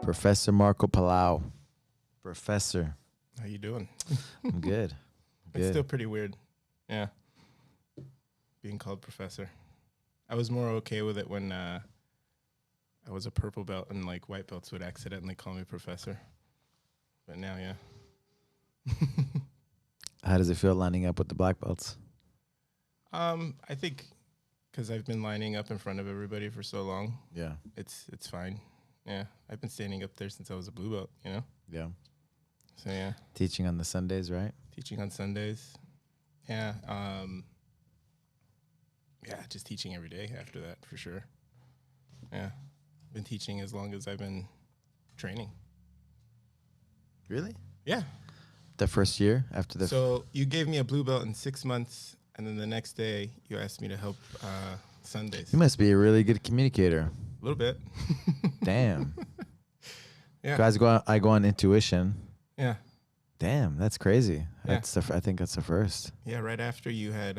Professor Marco Palau. Professor. How you doing? I'm good. It's still pretty weird. Yeah. Being called professor. I was more okay with it when I was a purple belt and like white belts would accidentally call me professor. But now, yeah. How does it feel lining up with the black belts? I think because I've been lining up in front of everybody for so long. Yeah. It's fine. Yeah. I've been standing up there since I was a blue belt, you know? Yeah. So, yeah. Teaching on the Sundays, right? Teaching on Sundays. Yeah. Yeah, just teaching every day after that, for sure. Yeah. Been teaching as long as I've been training. Really? Yeah. The first year after the... So you gave me a blue belt in 6 months, and then the next day you asked me to help Sundays. You must be a really good communicator. A little bit. Damn. Yeah. Guys, I go on intuition. Yeah. Damn, that's crazy. Yeah. I think that's the first. Yeah, right after you had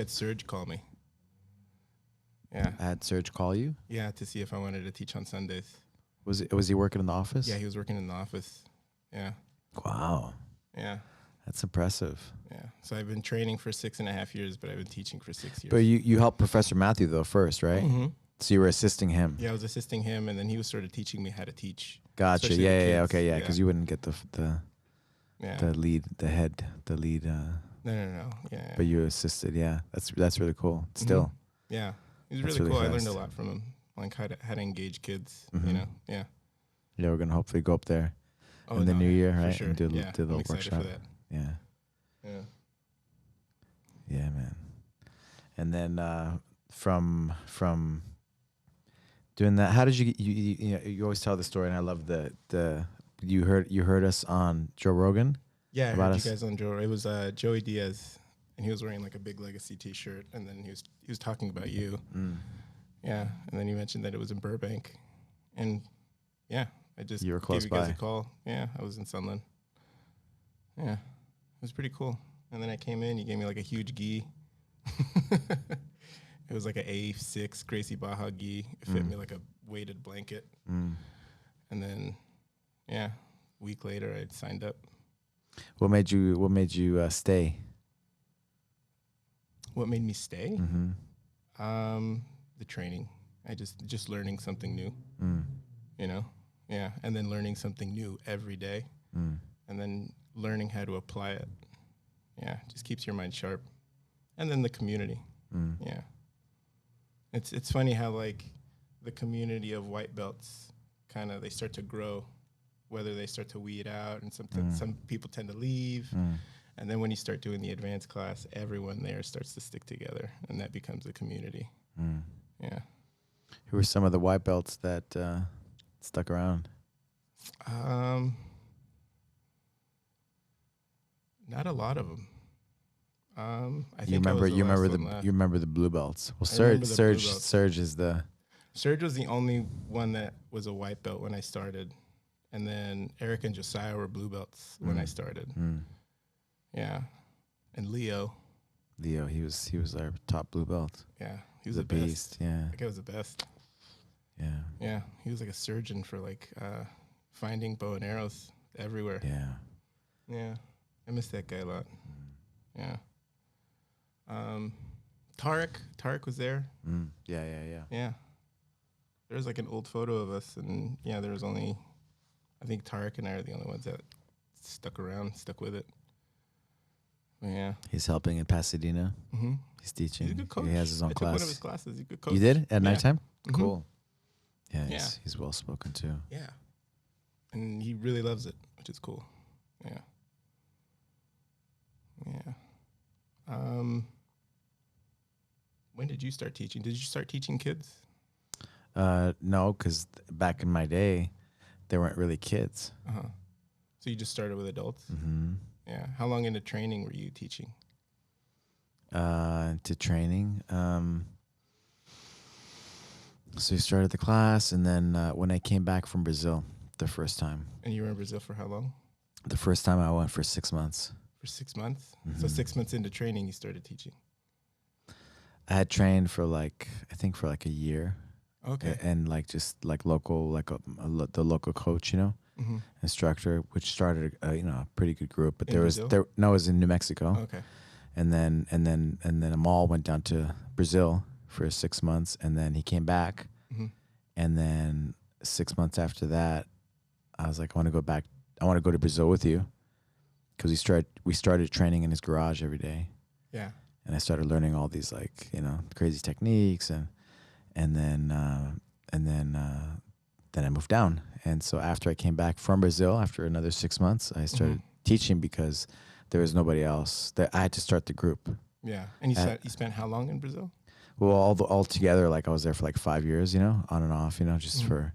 Serge call me. Yeah. I had Serge call you? Yeah, to see if I wanted to teach on Sundays. Was he working in the office? Yeah, he was working in the office. Yeah. Wow. Yeah. That's impressive. Yeah. So I've been training for 6.5 years, but I've been teaching for 6 years. But you helped Professor Matthew, though, first, right? Mm-hmm. So you were assisting him. Yeah, I was assisting him, and then he was sort of teaching me how to teach. Gotcha. Especially the Yeah. kids. Okay. Yeah. Because you wouldn't get the lead. No. Yeah. But you assisted. Yeah. That's really cool. Still. Mm-hmm. Yeah. He's That's really cool. really I learned a fast. lot from him, like how to engage kids. Mhm. You know. Yeah. Yeah. We're gonna hopefully go up there Oh, in the new year, for right? sure. And do Yeah, the I'm little excited workshop. for that. Yeah. Yeah. Yeah, man. And then from doing that, how did you always tell the story, and I love the you heard us on Joe Rogan. Yeah, I About heard us? you guys on Joe. It was Joey Diaz, and he was wearing like a big Legacy T-shirt, and then he was talking about you. Mm. Yeah, and then you mentioned that it was in Burbank, and yeah, I just You were close gave you guys by. a call. Yeah, I was in Sunland. Yeah, it was pretty cool. And then I came in, you gave me like a huge gi. It was like an A6 Gracie Baja gi. It fit me like a weighted blanket. Mm. And then, yeah, a week later I signed up. What made you stay? What made me stay? Mm-hmm. The training. I just learning something new, Mm. you know? Yeah, and then learning something new every day, Mm. and then learning how to apply it. Yeah, just keeps your mind sharp. And then the community. Mm. Yeah. It's funny how like the community of white belts kind of they start to grow, whether they start to weed out, and some people tend to leave. Mm. And then when you start doing the advanced class, everyone there starts to stick together, and that becomes a community. Mm. Yeah. Who were some of the white belts that stuck around? Not a lot of them. I You think I remember was you remember last the one left. you remember the blue belts. Well, I remember the blue belts. Surge is the Serge was the only one that was a white belt when I started, and then Eric and Josiah were blue belts when I started. Mm. Yeah, and Leo. Leo. He was our top blue belt. Yeah, he was The the best. beast. Yeah. That guy was the best. Yeah. Yeah, he was like a surgeon for like finding bow and arrows everywhere. Yeah. Yeah, I miss that guy a lot. Yeah. Tarek was there. Mm. Yeah. Yeah. There was like an old photo of us, and yeah, there was only, I think Tarek and I are the only ones that stuck with it. But yeah. He's helping in Pasadena. Mm-hmm. He's teaching. He's a good coach. He has his own I took class. one of his classes. He's a good coach. You did at Yeah. nighttime? Mhm. Cool. Yeah, Yeah. he's well spoken too. Yeah. And he really loves it, which is cool. Yeah. Yeah. When did you start teaching? Did you start teaching kids? No, because back in my day, there weren't really kids. Uh-huh. So you just started with adults? Mm-hmm. Yeah. How long into training were you teaching? To training. So we started the class, and then when I came back from Brazil the first time. And you were in Brazil for how long? The first time I went for 6 months. For 6 months? So Mhm. 6 months into training, you started teaching. I had trained for I think for a year. Okay. and like just like local, like the local coach, you know, Mm-hmm. instructor, which started you know, a pretty good group. But In Brazil? no, it was in New Mexico, Okay. and then Amal went down to Brazil for 6 months, and then he came back, Mm-hmm. and then 6 months after that, I was like, I want to go back. I want to go to Brazil with you, because we started training in his garage every day, Yeah. and I started learning all these, like, you know, crazy techniques, and then I moved down. And so after I came back from Brazil, after another 6 months, I started teaching, because there was nobody else. That I had to start the group. Yeah. And you spent how long in Brazil? Well, all together, like I was there for like 5 years, you know, on and off, you know, just for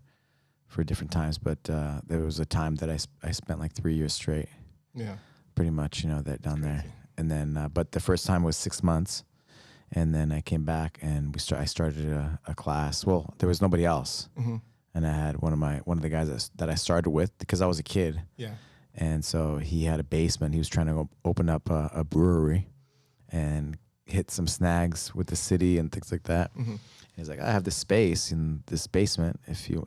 different times. But there was a time that I spent like 3 years straight, Yeah. pretty much, you know, that down there. Crazy. And then, but the first time was 6 months, and then I came back and I started a class. Well, there was nobody else, Mm-hmm. and I had one of the guys that I started with, because I was a kid. Yeah. And so he had a basement. He was trying to open up a brewery and hit some snags with the city and things like that. Mm-hmm. He's like, I have this space in this basement.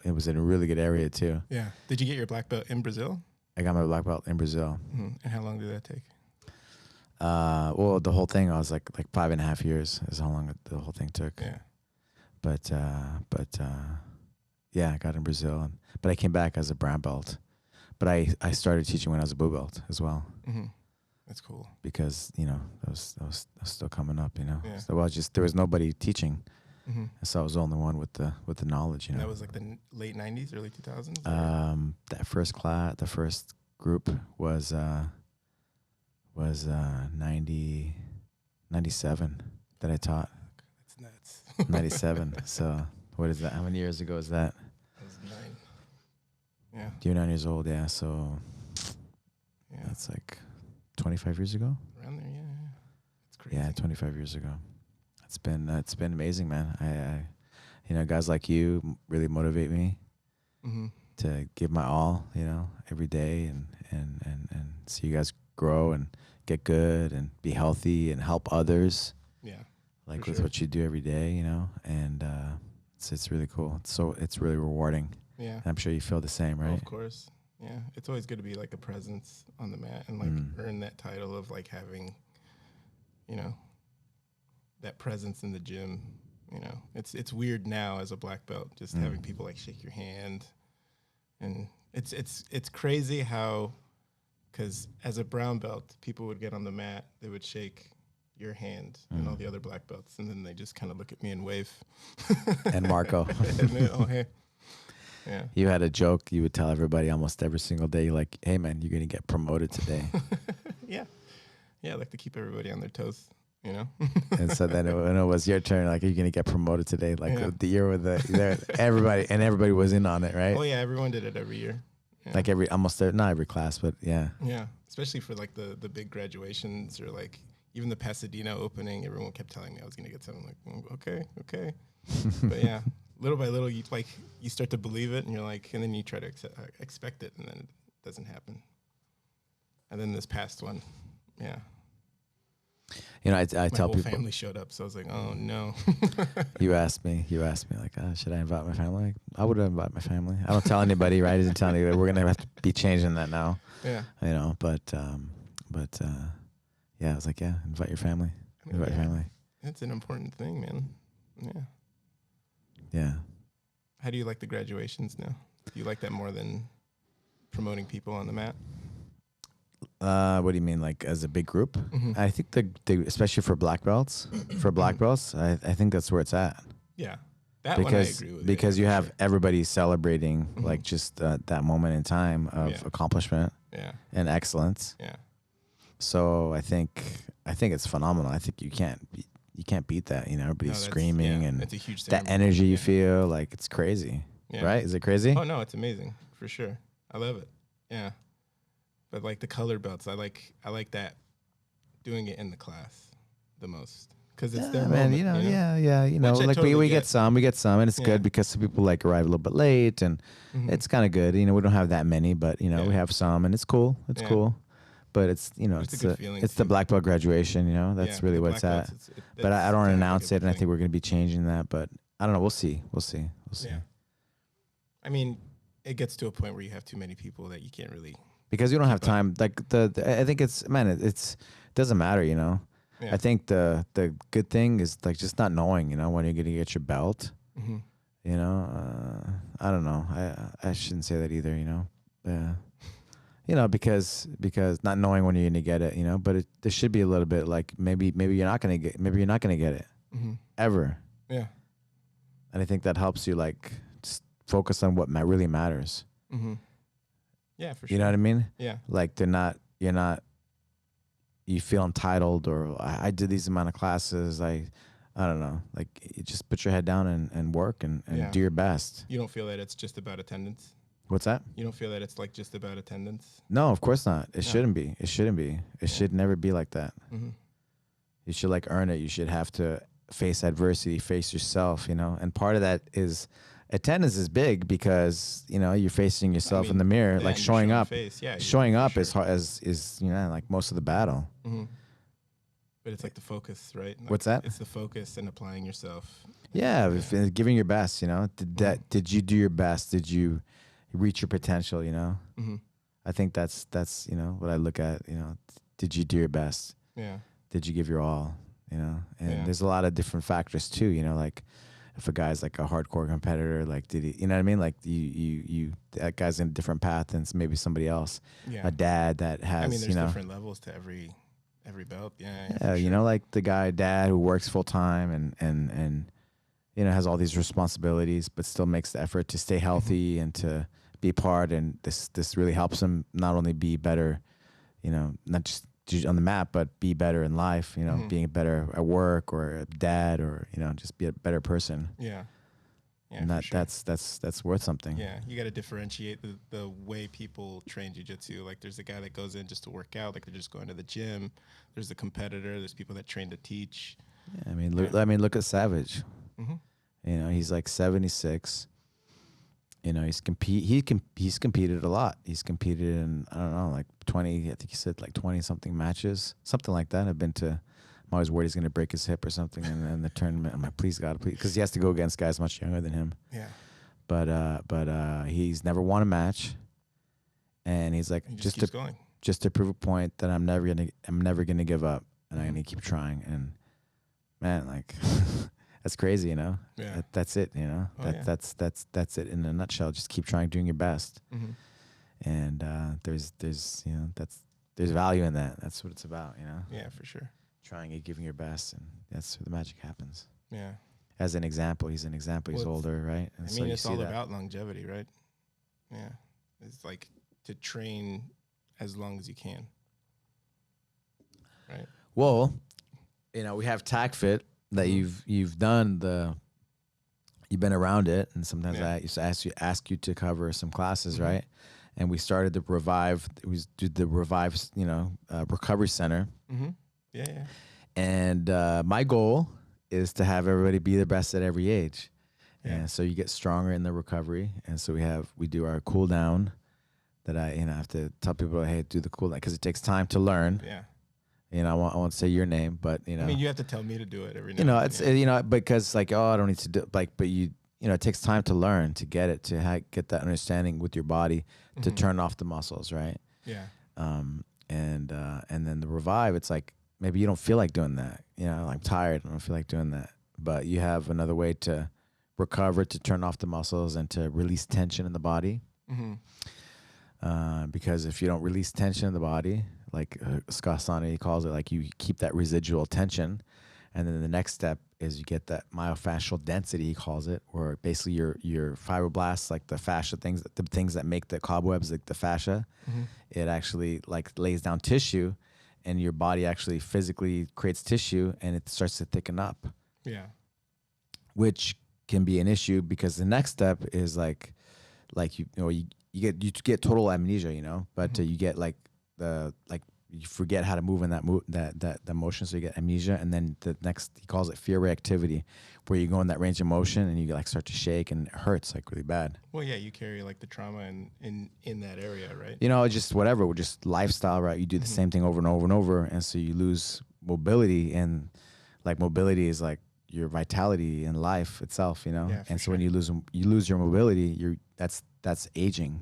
It was in a really good area too. Yeah. Did you get your black belt in Brazil? I got my black belt in Brazil. Mm-hmm. And how long did that take? Well, the whole thing, I was like 5.5 years is how long the whole thing took. Yeah. But yeah, I got in Brazil, but I came back as a brown belt. But I started teaching when I was a blue belt as well, Mm-hmm. That's cool. because, you know, that was still coming up, you know. Yeah. So there was nobody teaching, Mm-hmm. so I was the only one with the knowledge, you And know. that was like the late 90s, early 2000s? That first class, the first group was 97 that I taught. That's nuts. 97. So what is that? How many years ago is that? I was 9. Yeah. You're 9 years old, yeah. So Yeah. that's like 25 years ago. Around there, yeah. It's crazy. Yeah, 25 years ago. It's been amazing, man. I you know, guys like you really motivate me Mm-hmm. to give my all, you know, every day, and see you guys grow and get good and be healthy and help others, Yeah. like For with sure. what you do every day, you know. And it's really cool. It's really rewarding. Yeah. And I'm sure you feel the same, Well, right? of course. Yeah. It's always good to be like a presence on the mat and like earn that title of like having, you know, that presence in the gym. You know, it's weird now as a black belt, just having people like shake your hand, and it's crazy how, because as a brown belt, people would get on the mat, they would shake your hand and all the other black belts, and then they just kind of look at me and wave. And Marco. And then, oh hey, yeah. You had a joke you would tell everybody almost every single day, like, hey man, you're gonna get promoted today. Yeah, I like to keep everybody on their toes, you know. And so then when it was your turn, like, are you gonna get promoted today? Like Yeah. the year with everybody was in on it, right? Oh yeah, everyone did it every year. Yeah. Like not every class, but yeah. Yeah, especially for like the big graduations, or like even the Pasadena opening. Everyone kept telling me I was gonna get something. Like, okay. But yeah, little by little, you start to believe it, and you're like, and then you try to expect it, and then it doesn't happen. And then this past one, yeah, You know, I my tell whole people. family showed up, so I was like, oh no. You asked me like, should I invite my family? Like, I would invite my family. I don't tell anybody, right? I didn't tell anybody. We're gonna have to be changing that now. Yeah, You know, but yeah, I was like, yeah, invite your family. Invite your family. it's an important thing, man. Yeah. Yeah. How do you like the graduations now? Do you like that more than promoting people on the mat? What do you mean, like as a big group? I think the especially for black belts, I think that's where it's at. Yeah, that one I agree with. Because you have everybody celebrating Mhm. like just that moment in time of Yeah. accomplishment Yeah, and excellence. yeah, So I think it's phenomenal. I think you can't beat that. You know, everybody's No, screaming and it's a huge that ceremony. energy you Yeah. feel, like it's crazy, Yeah. right? Is it crazy? Oh no, it's amazing for sure. I love it. Yeah, but like the color belts, I like that doing it in the class the most because it's their man. moment, You know, yeah. You know, Which I like totally we get. get some, and it's Yeah. good because some people like arrive a little bit late, and Mhm. it's kind of good. You know, we don't have that many, but you know, we Yeah. have some, and it's cool. It's Yeah. cool. But it's, you know, It's a it's good feeling, it's the too. black belt graduation. You know, that's Yeah, really the what it's black at. belts, But I don't kinda like announce a it, and I thing. think we're gonna be changing that. But I don't know. We'll see. We'll see. Yeah. I mean, it gets to a point where you have too many people that you can't really. Because you don't have Keep up. time. Like I think it's it doesn't matter. You know. Yeah. I think the good thing is like just not knowing. You know, when you're gonna get your belt. Mm-hmm. You know, I don't know. I shouldn't say that either. You know. You know, because not knowing when you're gonna get it. You know, but there should be a little bit like maybe you're not gonna get it Mm-hmm. ever. Yeah. And I think that helps you like just focus on what really matters. Mm-hmm. Yeah, for sure. You know what I mean? Yeah. Like you feel entitled or I did these amount of classes. I don't know. Like you just put your head down and work and Yeah. do your best. You don't feel that it's just about attendance? What's that? You don't feel that it's like just about attendance? No, of course not. It No. shouldn't be. It shouldn't be. It should never be like that. Mm-hmm. You should like earn it. You should have to face adversity, face yourself, you know? And part of that is attendance is big because, you know, you're facing yourself in the mirror, Yeah, like and showing up. Yeah, Showing for up sure. is hard, is you know, like most of the battle. Mm-hmm. But it's like the focus, right? Like What's that? It's the focus and applying yourself. Yeah, giving your best, you know? Mm-hmm. Did you do your best? Did you reach your potential, you know? Mm-hmm. I think that's you know, what I look at, you know, did you do your best? Yeah. Did you give your all, you know? And Yeah. there's a lot of different factors too, you know, like if a guy's like a hardcore competitor, like did he, you know what I mean? Like you that guy's in a different path than maybe somebody else. Yeah. A dad that has, I mean, there's you know, different levels to every belt. Yeah. yeah, for you sure. know, like the dad who works full time and you know has all these responsibilities, but still makes the effort to stay healthy and to be part. And this really helps him not only be better, you know, not just on the map, but be better in life. You know, being better at work or a dad or you know just be a better person. Yeah. Yeah. And for sure. that's worth something. Yeah, you got to differentiate the way people train jiu-jitsu. Like there's the guy that goes in just to work out, like they're just going to the gym. There's the competitor. There's people that train to teach. Yeah, I mean, look at Savage. Mm-hmm. You know, he's like 76. You know, he's competed a lot. He's competed in I don't know, like 20. I think he said like 20 something matches, something like that. I'm always worried he's gonna break his hip or something in the tournament. I'm like, please God, please, because he has to go against guys much younger than him. Yeah. But he's never won a match, and he's like He just keeps going. just to prove a point that I'm never gonna give up, and I'm gonna keep trying. And man, like that's crazy, you know. Yeah. That's it, you know. Oh, yeah. That's it in a nutshell. Just keep trying, doing your best, Mm-hmm. and there's you know there's value in that. That's what it's about, you know. Yeah, for sure. Trying and giving your best, and that's where the magic happens. Yeah. As an example, he's an example. He's Well, older, right? And I so mean, you it's see all that. about longevity, right? Yeah. It's like to train as long as you can. Right. Well, you know, we have Tack Fit that you've you've been around it, and sometimes Yeah. I used to ask you to cover some classes, Mhm. right? And we started the Revive. We did the Revive, you know, recovery center. Mm-hmm. Yeah, yeah. And my goal is to have everybody be their best at every age. Yeah. And so you get stronger in the recovery. And so we do our cool down that I have to tell people, hey, do the cool down because it takes time to learn. Yeah. You know, I won't say your name, but you know, I mean, you have to tell me to do it every night. you know, it's you know, because like, oh, I don't need to do like, but you know, it takes time to learn, to get it, to get that understanding with your body, to Mhm. turn off the muscles, right? Yeah. And then the Revive, it's like maybe you don't feel like doing that. You know, I'm tired, I don't feel like doing that. But you have another way to recover, to turn off the muscles, and to release tension in the body. Mm-hmm. Because if you don't release tension in the body, like Scott Sonny calls it, like you keep that residual tension, and then the next step is you get that myofascial density, he calls it, where basically your fibroblasts, like the fascia things, the things that make the cobwebs, like the fascia, Mm-hmm. it actually like lays down tissue, and your body actually physically creates tissue, and it starts to thicken up, Yeah. which can be an issue because the next step is like you get total amnesia, you know, but Mhm. you get like you forget how to move in that motion, so you get amnesia, and then the next he calls it fear reactivity, where you go in that range of motion and you like start to shake and it hurts like really bad. Well, yeah, you carry like the trauma in that area, right? You know, just whatever, just lifestyle, right? You do the Mhm. same thing over and over and over, and so you lose mobility, and like mobility is like your vitality in life itself, you know. Yeah, for And so sure. when you lose your mobility, that's aging.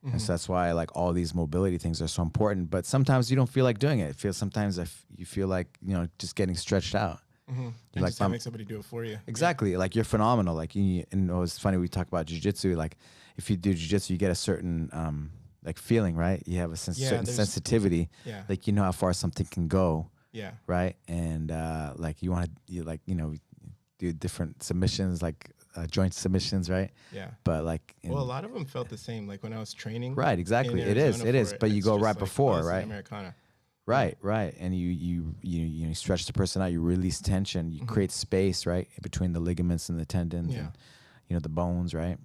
And so that's why like all these mobility things are so important. But sometimes you don't feel like doing it. Sometimes you feel like, you know, just getting stretched out. And You're like, just having somebody do it for you. exactly. Like you're phenomenal. Like and it was funny. We talk about jiu-jitsu. Like if you do jiu-jitsu, you get a certain like feeling, right? You have a certain sensitivity. Yeah. Like you know how far something can go. Yeah. Right. And like you want to like, you know, do different submissions, like joint submissions, right? Yeah. But like, Well, a lot of them felt the same. Like when I was training. right, exactly. in It is. Arizona It is. for But you it's go just right like, before, this is right? Americana. Right, right. And you stretch the person out. You release tension. You create space, right, between the ligaments and the tendons, and you know the bones, right?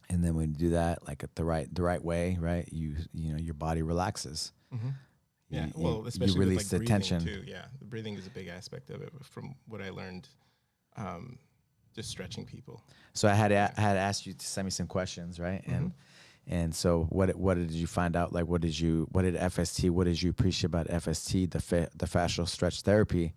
And then when you do that, like at the right way, right, you know your body relaxes. Yeah, well, especially you release with like the breathing tension too. Yeah, the breathing is a big aspect of it from what I learned. Just stretching people. So I had asked you to send me some questions, right? And so what did you find out? Like what did FST? What did you appreciate about FST, the fascial stretch therapy?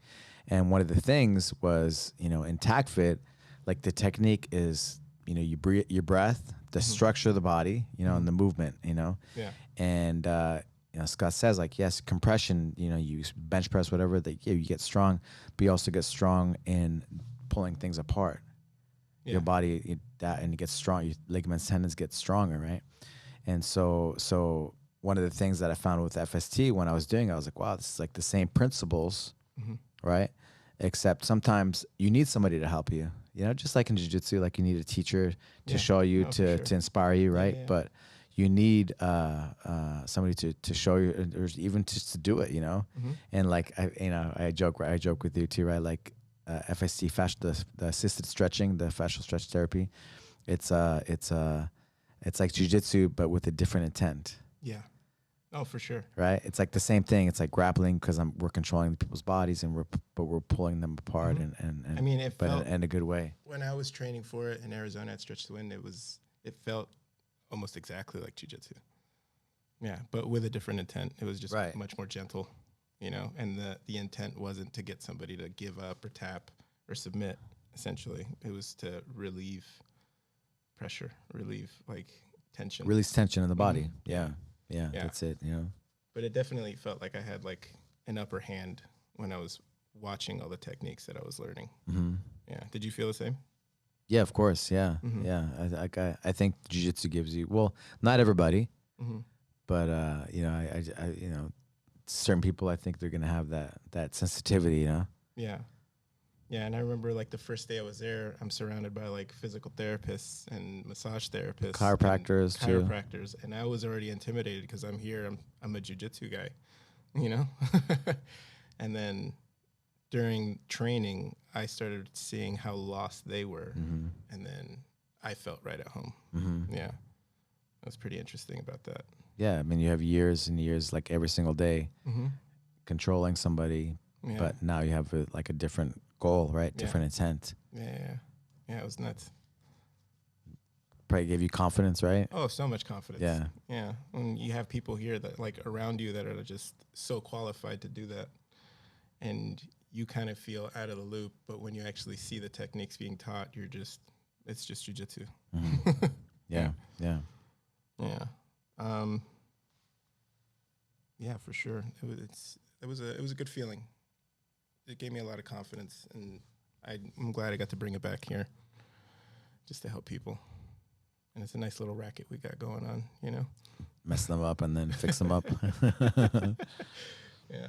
And one of the things was, you know, in Tack Fit, like the technique is, you know, you breathe your breath, the structure of the body, you know, and the movement, you know. Yeah. And you know, Scott says like, yes, compression, you know, you bench press, whatever, that you get strong, but you also get strong in pulling things apart. Your body and it gets strong. Your ligaments, tendons get stronger, right? And so one of the things that I found with FST when I was doing it, I was like, wow, this is like the same principles, right? Except sometimes you need somebody to help you. You know, just like in jiu-jitsu, like you need a teacher to show you, to inspire you, right? But you need somebody to show you, or even just to do it, you know. And like I joke with you too, right? Like FST, the assisted stretching, the fascial stretch therapy. It's like jiu-jitsu but with a different intent. Yeah. Oh, for sure. Right? It's like the same thing. It's like grappling because we're controlling people's bodies and we're pulling them apart and I mean, it but felt, in a good way. when I was training for it in Arizona at Stretch the Wind, it felt almost exactly like jiu-jitsu. Yeah, but with a different intent. It was just much more gentle, you know, and the intent wasn't to get somebody to give up or tap or submit, essentially. It was to relieve pressure, relieve like tension. Release tension in the body. Yeah, that's it, you know. But it definitely felt like I had like an upper hand when I was watching all the techniques that I was learning. Yeah. Did you feel the same? Yeah, of course. Yeah, yeah. I think jiu-jitsu gives you, well, not everybody, but you know, I you know, certain people, I think they're gonna have that sensitivity, you know. Yeah. Yeah, and I remember like the first day I was there, I'm surrounded by like physical therapists and massage therapists, chiropractors too. And I was already intimidated because I'm here, I'm a jiu-jitsu guy, you know. And then during training, I started seeing how lost they were, and then I felt right at home. Yeah, that's pretty interesting about that. Yeah, I mean, you have years and years, like every single day, controlling somebody, but now you have like a different goal, right? Different intent. Yeah, it was nuts. Probably gave you confidence, right? Oh, so much confidence. Yeah. When you have people here that like around you that are just so qualified to do that, and you kind of feel out of the loop, but when you actually see the techniques being taught, it's just jiu-jitsu. Yeah. Yeah, for sure. It was a good feeling. It gave me a lot of confidence, and I'm glad I got to bring it back here just to help people. And it's a nice little racket we got going on, you know. Mess them up and then fix them up. Yeah.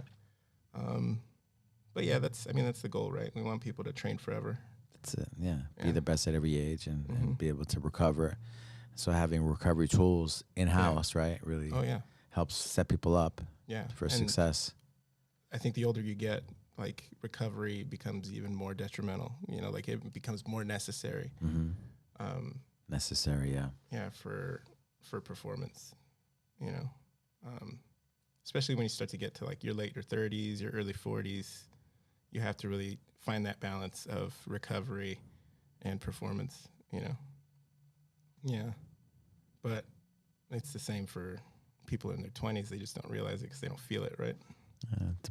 But yeah, that's the goal, right? We want people to train forever. That's it. Yeah. Be the best at every age and be able to recover. So having recovery tools in-house, right, really helps set people up for success. I think the older you get, like recovery becomes even more detrimental, you know, like it becomes more necessary. Necessary, yeah. Yeah, for performance, you know, especially when you start to get to like your 30s, your early 40s, you have to really find that balance of recovery and performance, you know. Yeah, but it's the same for people in their 20s. They just don't realize it because they don't feel it, right?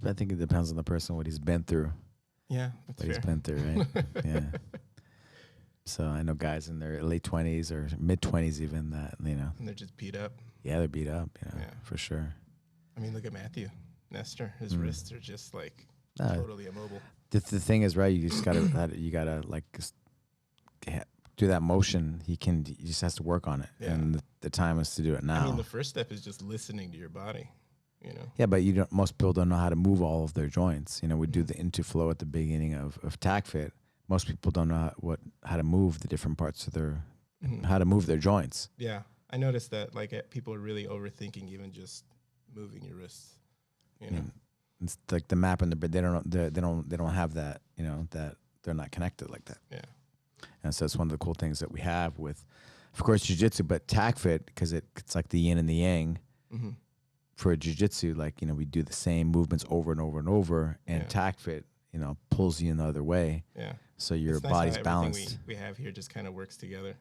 I think it depends on the person, what he's been through. Yeah, that's what fair. he's been through, right? Yeah. So I know guys in their late 20s or mid 20s even that, And they're just beat up. yeah, they're beat up, Yeah. for sure. I mean, look at Matthew Nestor. His wrists are just like totally immobile. The thing is, right, you just gotta, you gotta like do that motion. He just has to work on it. Yeah. And the time is to do it now. I mean, the first step is just listening to your body, Yeah, but most people don't know how to move all of their joints. We do the into flow at the beginning of Tack Fit. Most people don't know how to move the different parts of how to move their joints. Yeah. I noticed that people are really overthinking even just moving your wrists, It's like the map and they don't have that, that they're not connected like that. Yeah. And so it's one of the cool things that we have with, of course, jiu-jitsu, but Tack Fit, because it's like the yin and the yang. Mm-hmm. For jiu-jitsu, we do the same movements over and over and over, and Tack Fit, pulls you in the other way. Yeah. So your it's nice body's how balanced. We have here just kind of works together.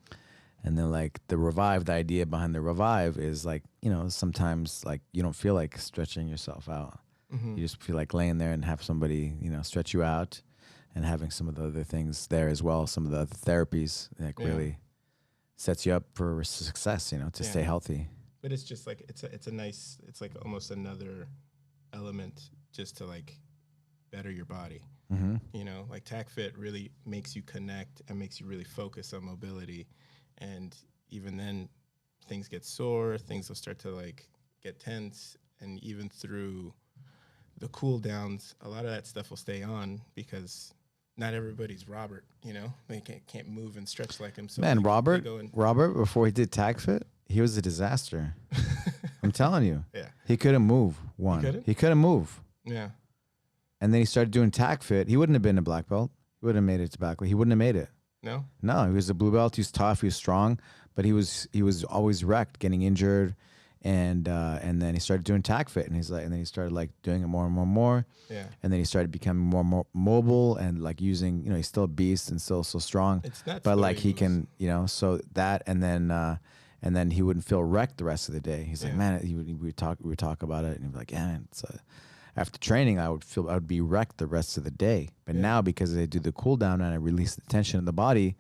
And then the revive, the idea behind the revive is sometimes you don't feel like stretching yourself out. Mm-hmm. You just feel like laying there and have somebody, stretch you out, and having some of the other things there as well. Some of the other therapies really sets you up for success, to stay healthy. But it's just it's a nice, it's like almost another element just to better your body. Mm-hmm. Tack Fit really makes you connect and makes you really focus on mobility. And even then things get sore, things will start to get tense. And even through the cool downs, a lot of that stuff will stay on because not everybody's Robert, they can't move and stretch like him. So man, Robert, before he did Tack Fit, he was a disaster. I'm telling you. Yeah. He couldn't move. He couldn't move. Yeah. And then he started doing Tack Fit. He wouldn't have been a black belt. He wouldn't have made it to black belt. He wouldn't have made it. No, he was a blue belt. He was tough. He was strong, but he was always wrecked, getting injured, and then he started doing Tack Fit, and then he started doing it more and more and more. Yeah. And then he started becoming more mobile and using, he's still a beast and still so strong. It's nuts, but he can, so that, and then he wouldn't feel wrecked the rest of the day. He's like, man, we would talk about it, and he'd be like, yeah, man, after training, I would be wrecked the rest of the day. But now, because I do the cool down and I release the tension in the body,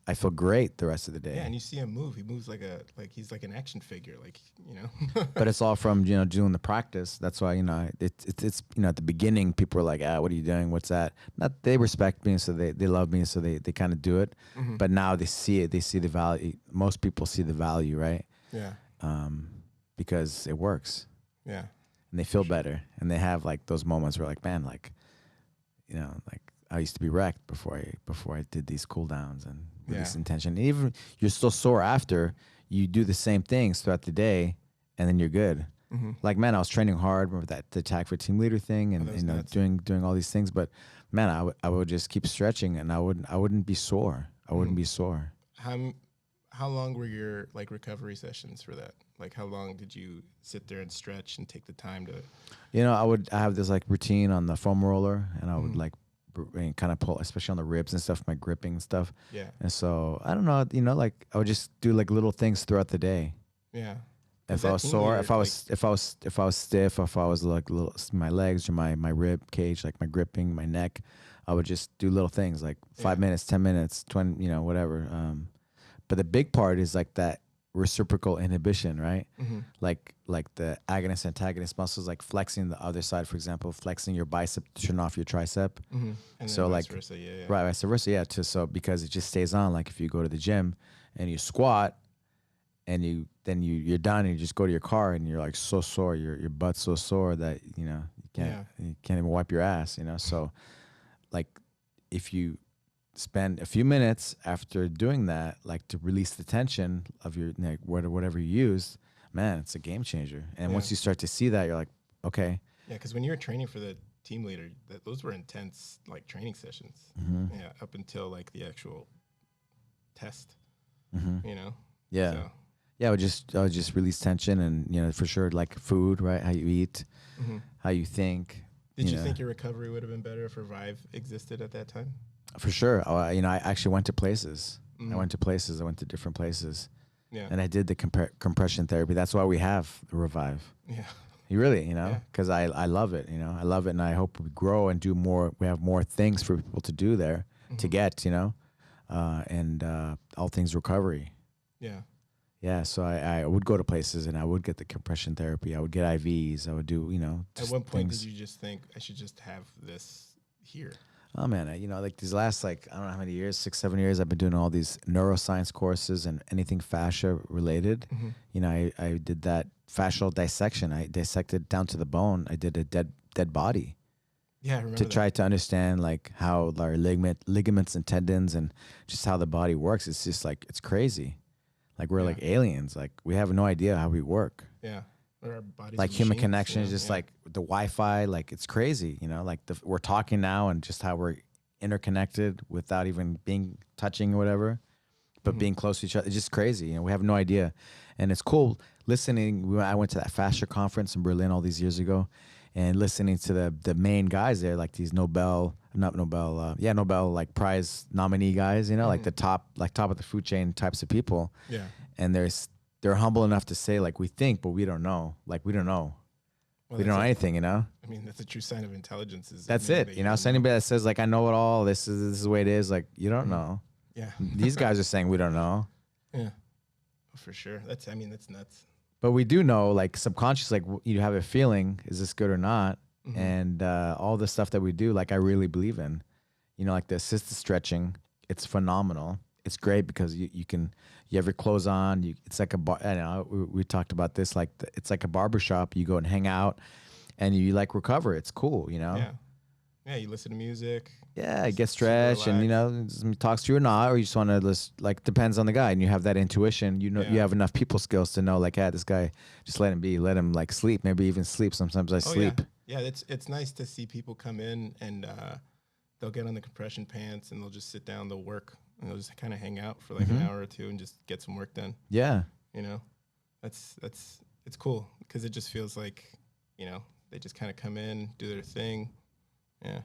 I feel great the rest of the day. Yeah, and you see him move. He moves he's like an action figure, But it's all from doing the practice. That's why it's at the beginning people are like, what are you doing? What's that? Not they respect me, so they love me, so they kind of do it. Mm-hmm. But now they see it. They see the value. Most people see the value, right? Yeah. Because it works. Yeah. And they feel better, and they have those moments where man, I used to be wrecked before I did these cool downs and release intention. Even you're still sore after, you do the same things throughout the day, and then you're good. Mm-hmm. Man, I was training hard. Remember the Tack Fit team leader thing, and doing all these things. But man, I would just keep stretching, and I wouldn't be sore. I wouldn't be sore. How long were your recovery sessions for that? How long did you sit there and stretch and take the time to? I have this routine on the foam roller, and I would kind of pull, especially on the ribs and stuff, my gripping and stuff. Yeah. And so I don't know, I would just do little things throughout the day. Yeah. If I was sore, if I was stiff, if I was my legs or my rib cage, my gripping, my neck, I would just do little things 5 minutes, 10 minutes, 20, whatever. But the big part is that reciprocal inhibition, right? Mm-hmm. Like the agonist antagonist muscles, flexing the other side, for example, flexing your bicep to turn off your tricep. Mm-hmm. And so vice versa, right, vice versa, yeah. So because it just stays on. If you go to the gym and you squat, and you're done, and you just go to your car, and you're so sore, your butt's so sore that you can't even wipe your ass. So if you spend a few minutes after doing that, to release the tension of your whatever you use, man, it's a game changer. And once you start to see that, you're like, okay. Yeah, because when you were training for the team leader, those were intense training sessions. Mm-hmm. Yeah, up until the actual test. Mm-hmm. Yeah. So. Yeah, I would just release tension, and for sure, food, right? How you eat, mm-hmm. how you think. Did you think your recovery would have been better if Revive existed at that time? For sure. I actually went to places. Mm-hmm. I went to different places. Yeah. And I did the compression therapy. That's why we have the Revive. Yeah. You really, you know, Yeah. because I love it, you know, I love it, and I hope we grow and do more. We have more things for people to do there to get, you know, and all things recovery. Yeah. Yeah, so I would go to places and I would get the compression therapy. I would get IVs. I would do, you know, At just what point things. did you just think I should just have this here? Oh man, you know, like these last like I don't know how many years, 6, 7 years, I've been doing all these neuroscience courses and anything fascia related. You know, I did that fascial dissection. I dissected down to the bone. I did a dead body Yeah, I remember to that. try to understand like how our ligaments and tendons and just how the body works. It's just like it's crazy. Like we're Yeah. like aliens. Like we have no idea how we work. Yeah. Or our bodies Like are human machines, connection you is know? just Yeah. like the Wi-Fi. Like it's crazy, you know. Like we're talking now and just how we're interconnected without even being touching or whatever, but being close to each other. It's just crazy. You know, we have no idea, and it's cool listening. I went to that Fascia conference in Berlin all these years ago, and listening to the main guys there, like these Nobel like prize nominee guys. You know, like the top of the food chain types of people. Yeah. And they're humble enough to say like we think, but we don't know. Like we don't know. Well, We don't know anything, you know. I mean, that's a true sign of intelligence. Is That's admitting it, that you know. don't So anybody that says like I know it all, this is the way it is, like you don't know. Yeah. These guys are saying we don't know, Yeah. For sure. That's nuts. but we do know, like subconscious, like you have a feeling, is this good or not? And all the stuff that we do, like I really believe in, you know, like the assisted stretching, it's phenomenal. It's great because you have your clothes on. It's like a bar. I know we talked about this. Like it's like a barbershop. You go and hang out, and you like recover. It's cool, you know. Yeah. Yeah. You listen to music. Yeah, get super stretched, and you relaxed. know, talks to you or not, or you just want to list. Like depends on the guy, and you have that intuition. You know, you Yeah. have enough people skills to know, like, yeah, this guy, just let him be, let him like sleep, maybe even sleep. Sometimes I Oh sleep. yeah. Yeah. It's nice to see people come in and they'll get on the compression pants and they'll just sit down. They'll work and they'll just kind of hang out for like an hour or two and just get some work done. Yeah, You know, it's cool because it just feels like, you know, they just kind of come in, do their thing. Yeah.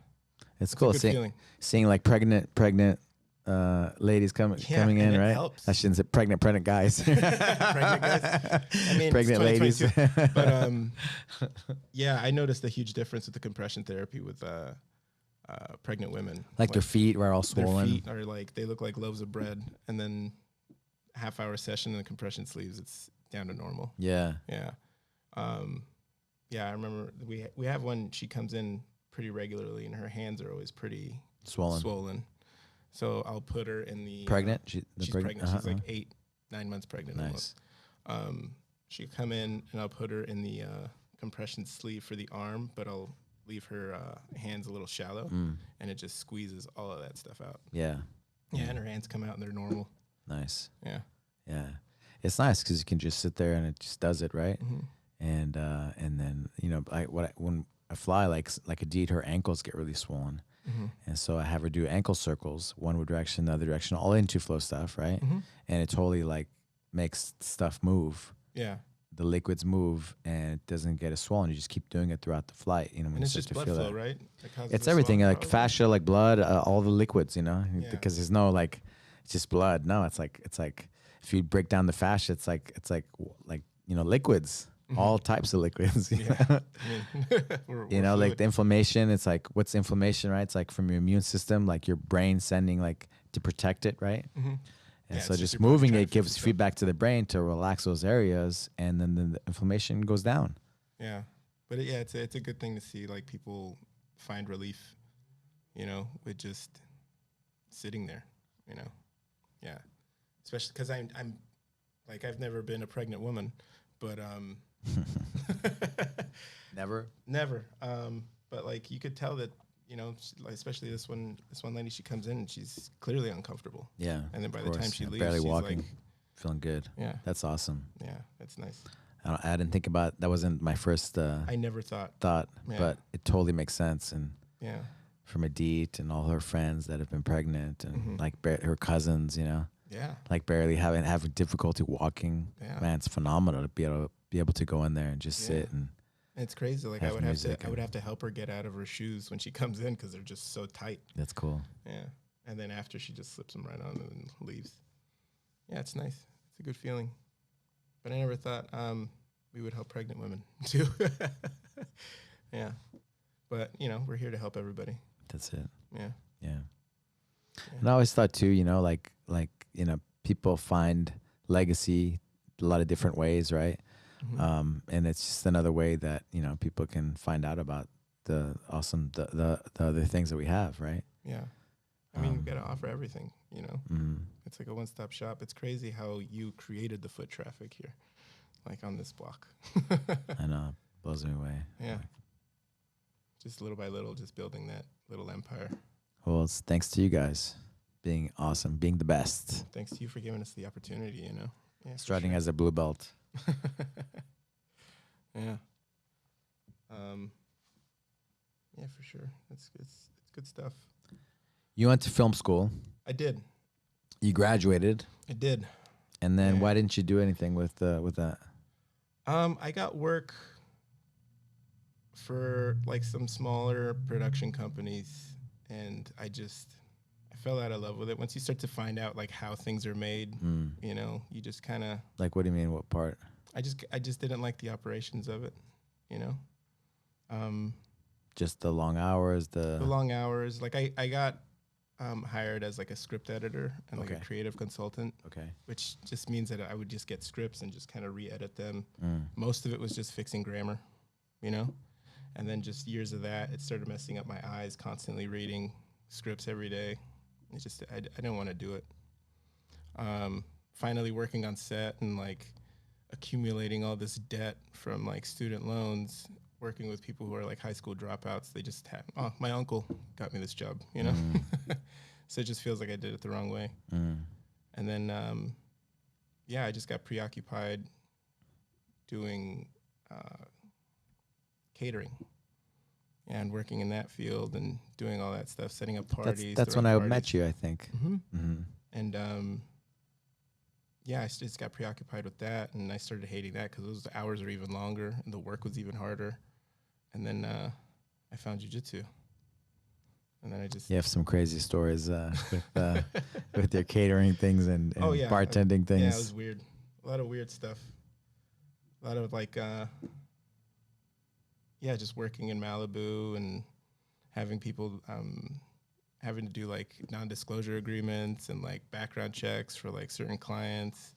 it's It's a cool good feeling. seeing like pregnant ladies coming and in, it right? helps. I shouldn't say pregnant guys. Pregnant guys. I mean, Pregnant ladies. 2022. But yeah, I noticed a huge difference with the compression therapy with pregnant women. Like their feet were all their swollen. feet are like they look like loaves of bread, and then half-hour session in the compression sleeves, it's down to normal. Yeah. Yeah, yeah. I remember we have one. She comes in pretty regularly, and her hands are always pretty Swollen. So I'll put her in the Pregnant? she's pregnant? pregnant. She's like 8-9 months pregnant. Nice. Almost. She'll come in, and I'll put her in the compression sleeve for the arm, but I'll leave her hands a little shallow, and it just squeezes all of that stuff out. Yeah. Yeah, and her hands come out, and they're normal. Nice. Yeah. Yeah. It's nice because you can just sit there and it just does it, right? Mm-hmm. And then, you know, when I fly, like Adit, her ankles get really swollen. Mm-hmm. And so I have her do ankle circles, one direction, the other direction, all into flow stuff, right? Mm-hmm. And it totally like makes stuff move. Yeah. The liquids move and it doesn't get as swollen. You just keep doing it throughout the flight, you know. When And you it's start just to blood feel flow, that. right? That causes It's the everything, swelling, like probably. fascia, like blood, all the liquids, you know, Yeah. because there's no like, it's just blood. No, it's like if you break down the fascia, it's like you know, liquids, all types of liquids. You Yeah. know? I mean, we're You know, like fluid. the inflammation. It's like what's inflammation, right? It's like from your immune system, like your brain sending like to protect it, right? Mhm. And Yeah, so it's just your body moving trying it to fix gives itself. feedback to the brain to relax those areas, and then the inflammation goes down. Yeah, but it's a good thing to see like people find relief, you know, with just sitting there, you know. Yeah, especially because I'm like I've never been a pregnant woman, but Never. never. But like you could tell that, you know, like, especially this one lady, she comes in and she's clearly uncomfortable. Yeah. And then by of the time course, she yeah, leaves, barely she's walking, like, feeling good. yeah, That's awesome. yeah, that's nice. I didn't think about that. Wasn't my first I never thought. thought, Yeah. but it totally makes sense. And Yeah. from Adit and all her friends that have been pregnant, and like her cousins, you know, Yeah. like barely having difficulty walking. Yeah. Man, it's phenomenal to be able to go in there and just Yeah. sit and It's crazy. Like Have music I would have to help her get out of her shoes when she comes in because they're just so tight. that's cool. Yeah. And then after she just slips them right on and then leaves. Yeah, it's nice. It's a good feeling. But I never thought, we would help pregnant women too. Yeah. But, you know, we're here to help everybody. That's it. Yeah. Yeah. And I always thought too, you know, you know, people find legacy a lot of different ways, right? And it's just another way that, you know, people can find out about the awesome, the other things that we have, right? Yeah. I mean, we got to offer everything, you know? Mm. It's like a one-stop shop. It's crazy how you created the foot traffic here, like on this block. I know. Blows me away. Yeah. Just little by little, just building that little empire. Well, it's thanks to you guys being awesome, being the best. Thanks to you for giving us the opportunity, you know? Yeah, Starting as a blue belt. Yeah. Yeah, for sure. It's good stuff. You went to film school. I did. You graduated. I did. And then Yeah. why didn't you do anything with that? I got work for like some smaller production companies, and I fell out of love with it. Once you start to find out like how things are made, you know, you just kind of Like, what do you mean? What part? I just didn't like the operations of it, you know. Just the long hours, The long hours. Like I got hired as like a script editor and like a Okay. creative consultant, Okay. which just means that I would just get scripts and just kind of re-edit them. Mm. Most of it was just fixing grammar, you know? And then just years of that, it started messing up my eyes, constantly reading scripts every day. It's just, I didn't want to do it. Finally working on set and like accumulating all this debt from like student loans, working with people who are like high school dropouts. They just had, oh, my uncle got me this job, you know? So it just feels like I did it the wrong way. And then, yeah, I just got preoccupied doing catering and working in that field and doing all that stuff, setting up parties. That's when I met you, I think. And yeah, I just got preoccupied with that, and I started hating that because those hours are even longer and the work was even harder. And then I found jiu-jitsu. And then I just... You have some crazy stories with your catering things and bartending things. Yeah, it was weird. A lot of weird stuff. A lot of like, yeah, just working in Malibu and having people having to do like non-disclosure agreements and like background checks for like certain clients.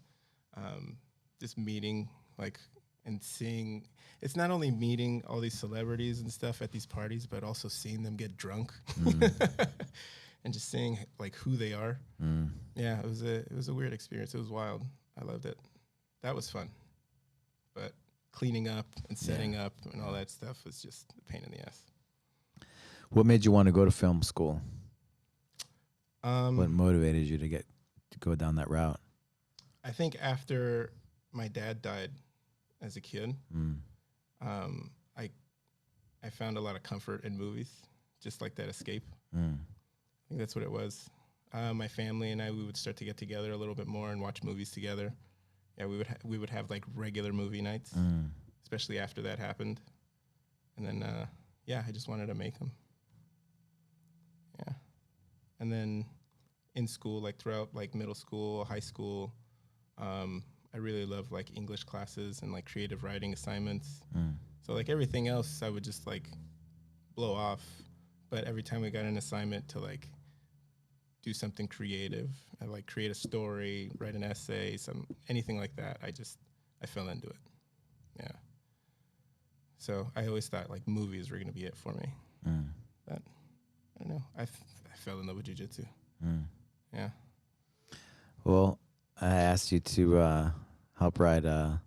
Just meeting like and seeing, it's not only meeting all these celebrities and stuff at these parties, but also seeing them get drunk and just seeing like who they are. Yeah, it was a weird experience. It was wild. I loved it. That was fun. But cleaning up and setting up and all that stuff was just a pain in the ass. What made you want to go to film school? What What motivated you to go down that route? I think after my dad died as a kid, I found a lot of comfort in movies, just like that escape. I think that's what it was. My family and we would start to get together a little bit more and watch movies together. Yeah, we would have like regular movie nights, especially after that happened. And then, yeah, I just wanted to make them. Yeah. And then in school, like throughout like middle school, high school, I really loved like English classes and like creative writing assignments. So like everything else I would just like blow off. But every time we got an assignment to like do something creative, I like create a story, write an essay, anything like that, I fell into it. Yeah. So I always thought like movies were gonna be it for me. But I don't know. I fell in love with jiu-jitsu. Yeah. Well, I asked you to help write a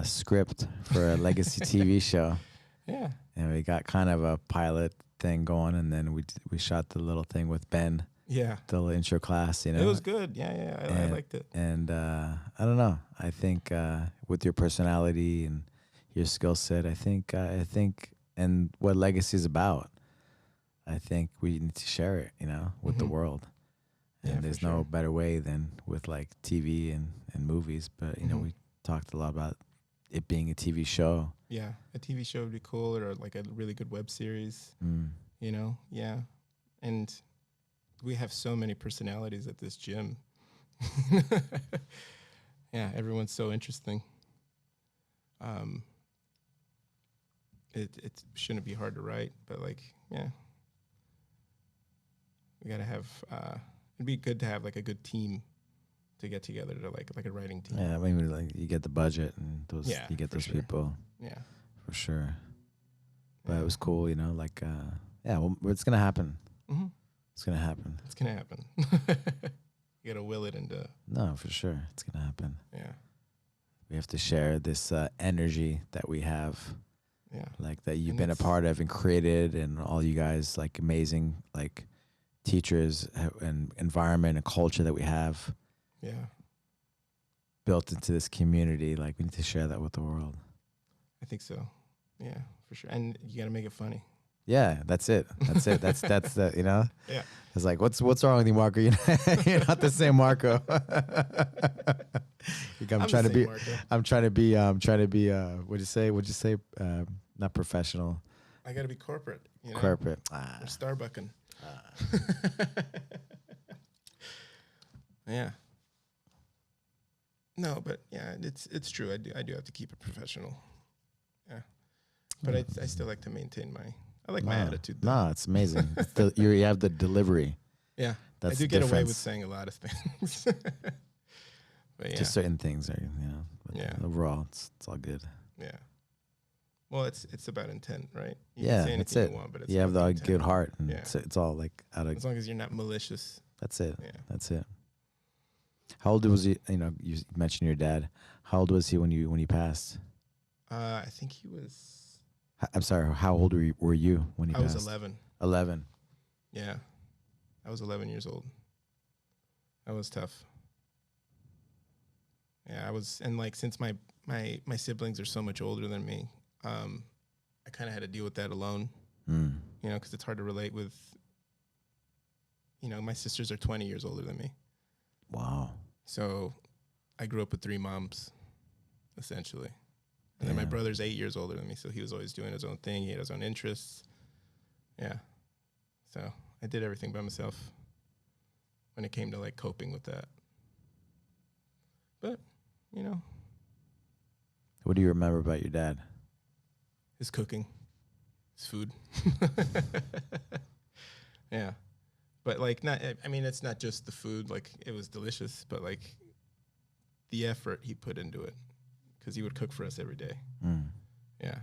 script for a legacy TV show. Yeah. And we got kind of a pilot thing going, and then we shot the little thing with Ben. Yeah. The little intro class, you know. It was good. Yeah. I liked it. And I don't know. I think with your personality and your skill set, I think, and what legacy is about, I think we need to share it, you know, with the world. And Yeah, there's for no sure. better way than with like TV and movies. But, you know, we talked a lot about it being a TV show. Yeah. A TV show would be cool, or like a really good web series, you know? Yeah. And we have so many personalities at this gym. Yeah. Everyone's so interesting. It shouldn't be hard to write, but like, yeah, we gotta have. It'd be good to have like a good team to get together to like a writing team. Yeah, maybe like you get the budget and those you get those sure. people. Yeah, for sure. But yeah. it was cool, you know. Like, yeah, well, it's gonna happen. Mm-hmm. It's gonna happen. It's gonna happen. You gotta will it into. No, for sure, it's gonna happen. Yeah. We have to share this energy that we have. Yeah. Like that you've And been a part of and created, and all you guys like amazing like teachers and environment and culture that we have. Yeah. Built into this community. Like we need to share that with the world. I think so. Yeah, for sure. And you gotta make it funny. Yeah, that's it. That's it. That's the, you know. Yeah. It's like, what's wrong with you, Marco? You're not the same Marco. I'm trying to be. What'd you say? Not professional. I gotta be corporate. You know? Corporate. I'm Starbucking. Yeah. No, but yeah, it's true. I do have to keep it professional. Yeah. But I still like to maintain my attitude. Though. No, it's amazing. You have the delivery. Yeah. That's I do get away with saying a lot of things. But yeah. Just certain things are, you know. But yeah. Overall, it's all good. Yeah. Well, it's about intent, right? You can say anything you want, but it's you have the intent. good heart. And yeah. It's all like out of. As long as you're not malicious. That's it. Yeah. That's it. How old was he? You know, you mentioned your dad. How old was he when you passed? I think he was. I'm sorry. How old were you when he passed? I was 11. 11. Yeah, I was 11 years old. That was tough. Yeah, I was, and like since my siblings are so much older than me, I kind of had to deal with that alone. Mm. You know, because it's hard to relate with. You know, my sisters are 20 years older than me. Wow. So I grew up with 3 moms, essentially. And then my brother's 8 years older than me, so he was always doing his own thing. He had his own interests. Yeah. So I did everything by myself when it came to, like, coping with that. But, you know. What do you remember about your dad? His cooking. His food. Yeah. But, like, it's not just the food. Like, it was delicious, but, like, the effort he put into it. Because he would cook for us every day. Mm. Yeah.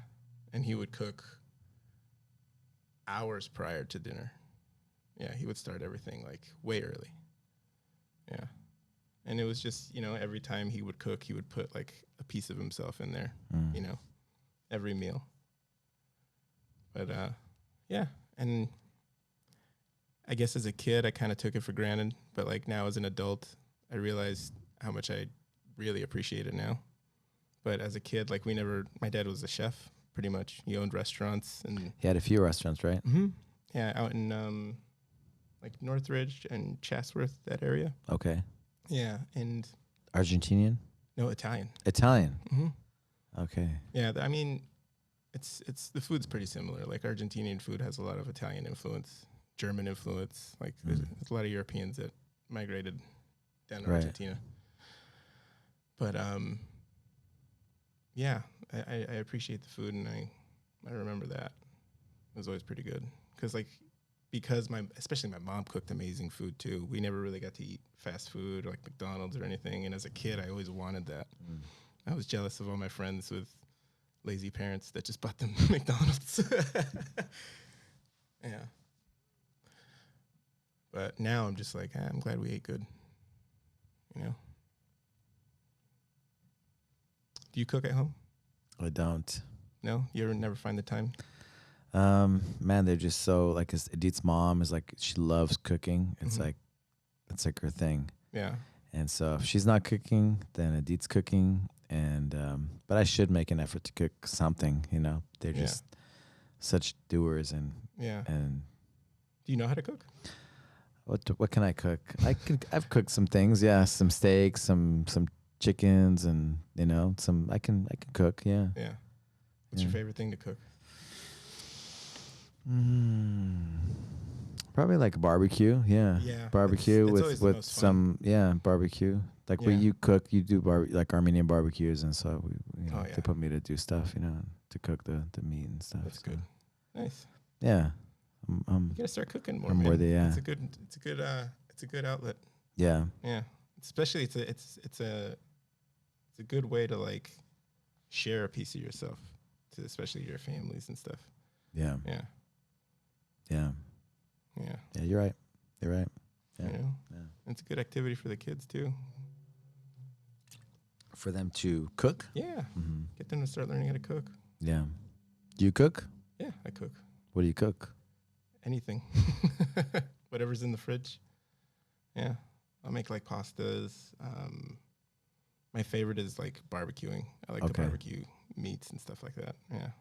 And he would cook hours prior to dinner. Yeah, he would start everything, like, way early. Yeah. And it was just, you know, every time he would cook, he would put, like, a piece of himself in there, you know, every meal. But, yeah. And I guess as a kid, I kind of took it for granted. But, like, now as an adult, I realized how much I really appreciate it now. But as a kid, like, my dad was a chef, pretty much. He owned restaurants. And he had a few restaurants, right? Mm-hmm. Yeah, out in, like, Northridge and Chatsworth, that area. Okay. Yeah, and... Argentinian? No, Italian. Italian? Mm-hmm. Okay. Yeah, I mean, it's the food's pretty similar. Like, Argentinian food has a lot of Italian influence, German influence. Like, there's a lot of Europeans that migrated down to Argentina. But, yeah, I appreciate the food, and I remember that. It was always pretty good. Because especially my mom cooked amazing food, too. We never really got to eat fast food or, like, McDonald's or anything. And as a kid, I always wanted that. I was jealous of all my friends with lazy parents that just bought them McDonald's. Yeah. But now I'm just like, I'm glad we ate good. You know? Do you cook at home? I don't. No? You ever never find the time? Man, they're just so, like, Edith's mom is like, she loves cooking. It's like, it's like her thing. Yeah. And so if she's not cooking, then Edith's cooking. And, but I should make an effort to cook something, you know. They're just such doers and. Do you know how to cook? What can I cook? I've cooked some things, yeah. Some steaks, some chickens, and, you know, I can cook, yeah. Yeah. What's your favorite thing to cook? Probably like barbecue. Yeah. Yeah, Barbecue it's always the with most fun. some barbecue. Like Yeah. when you cook, you do like Armenian barbecues, and so Oh, yeah. they put me to do stuff, to cook the meat and stuff. That's so. good. Nice. Yeah. You gotta start cooking more, I'm man. worthy, yeah. It's a good outlet. Yeah. Yeah. Especially it's a good way to like share a piece of yourself to especially your families and stuff. Yeah. Yeah. Yeah. Yeah. Yeah. You're right. You're right. Yeah. You know? Yeah. It's a good activity for the kids too. For them to cook. Yeah. Mm-hmm. Get them to start learning how to cook. Yeah. Do you cook? Yeah, I cook. What do you cook? Anything. Whatever's in the fridge. Yeah. I'll make like pastas. My favorite is like barbecuing. I like to barbecue meats and stuff like that. Yeah.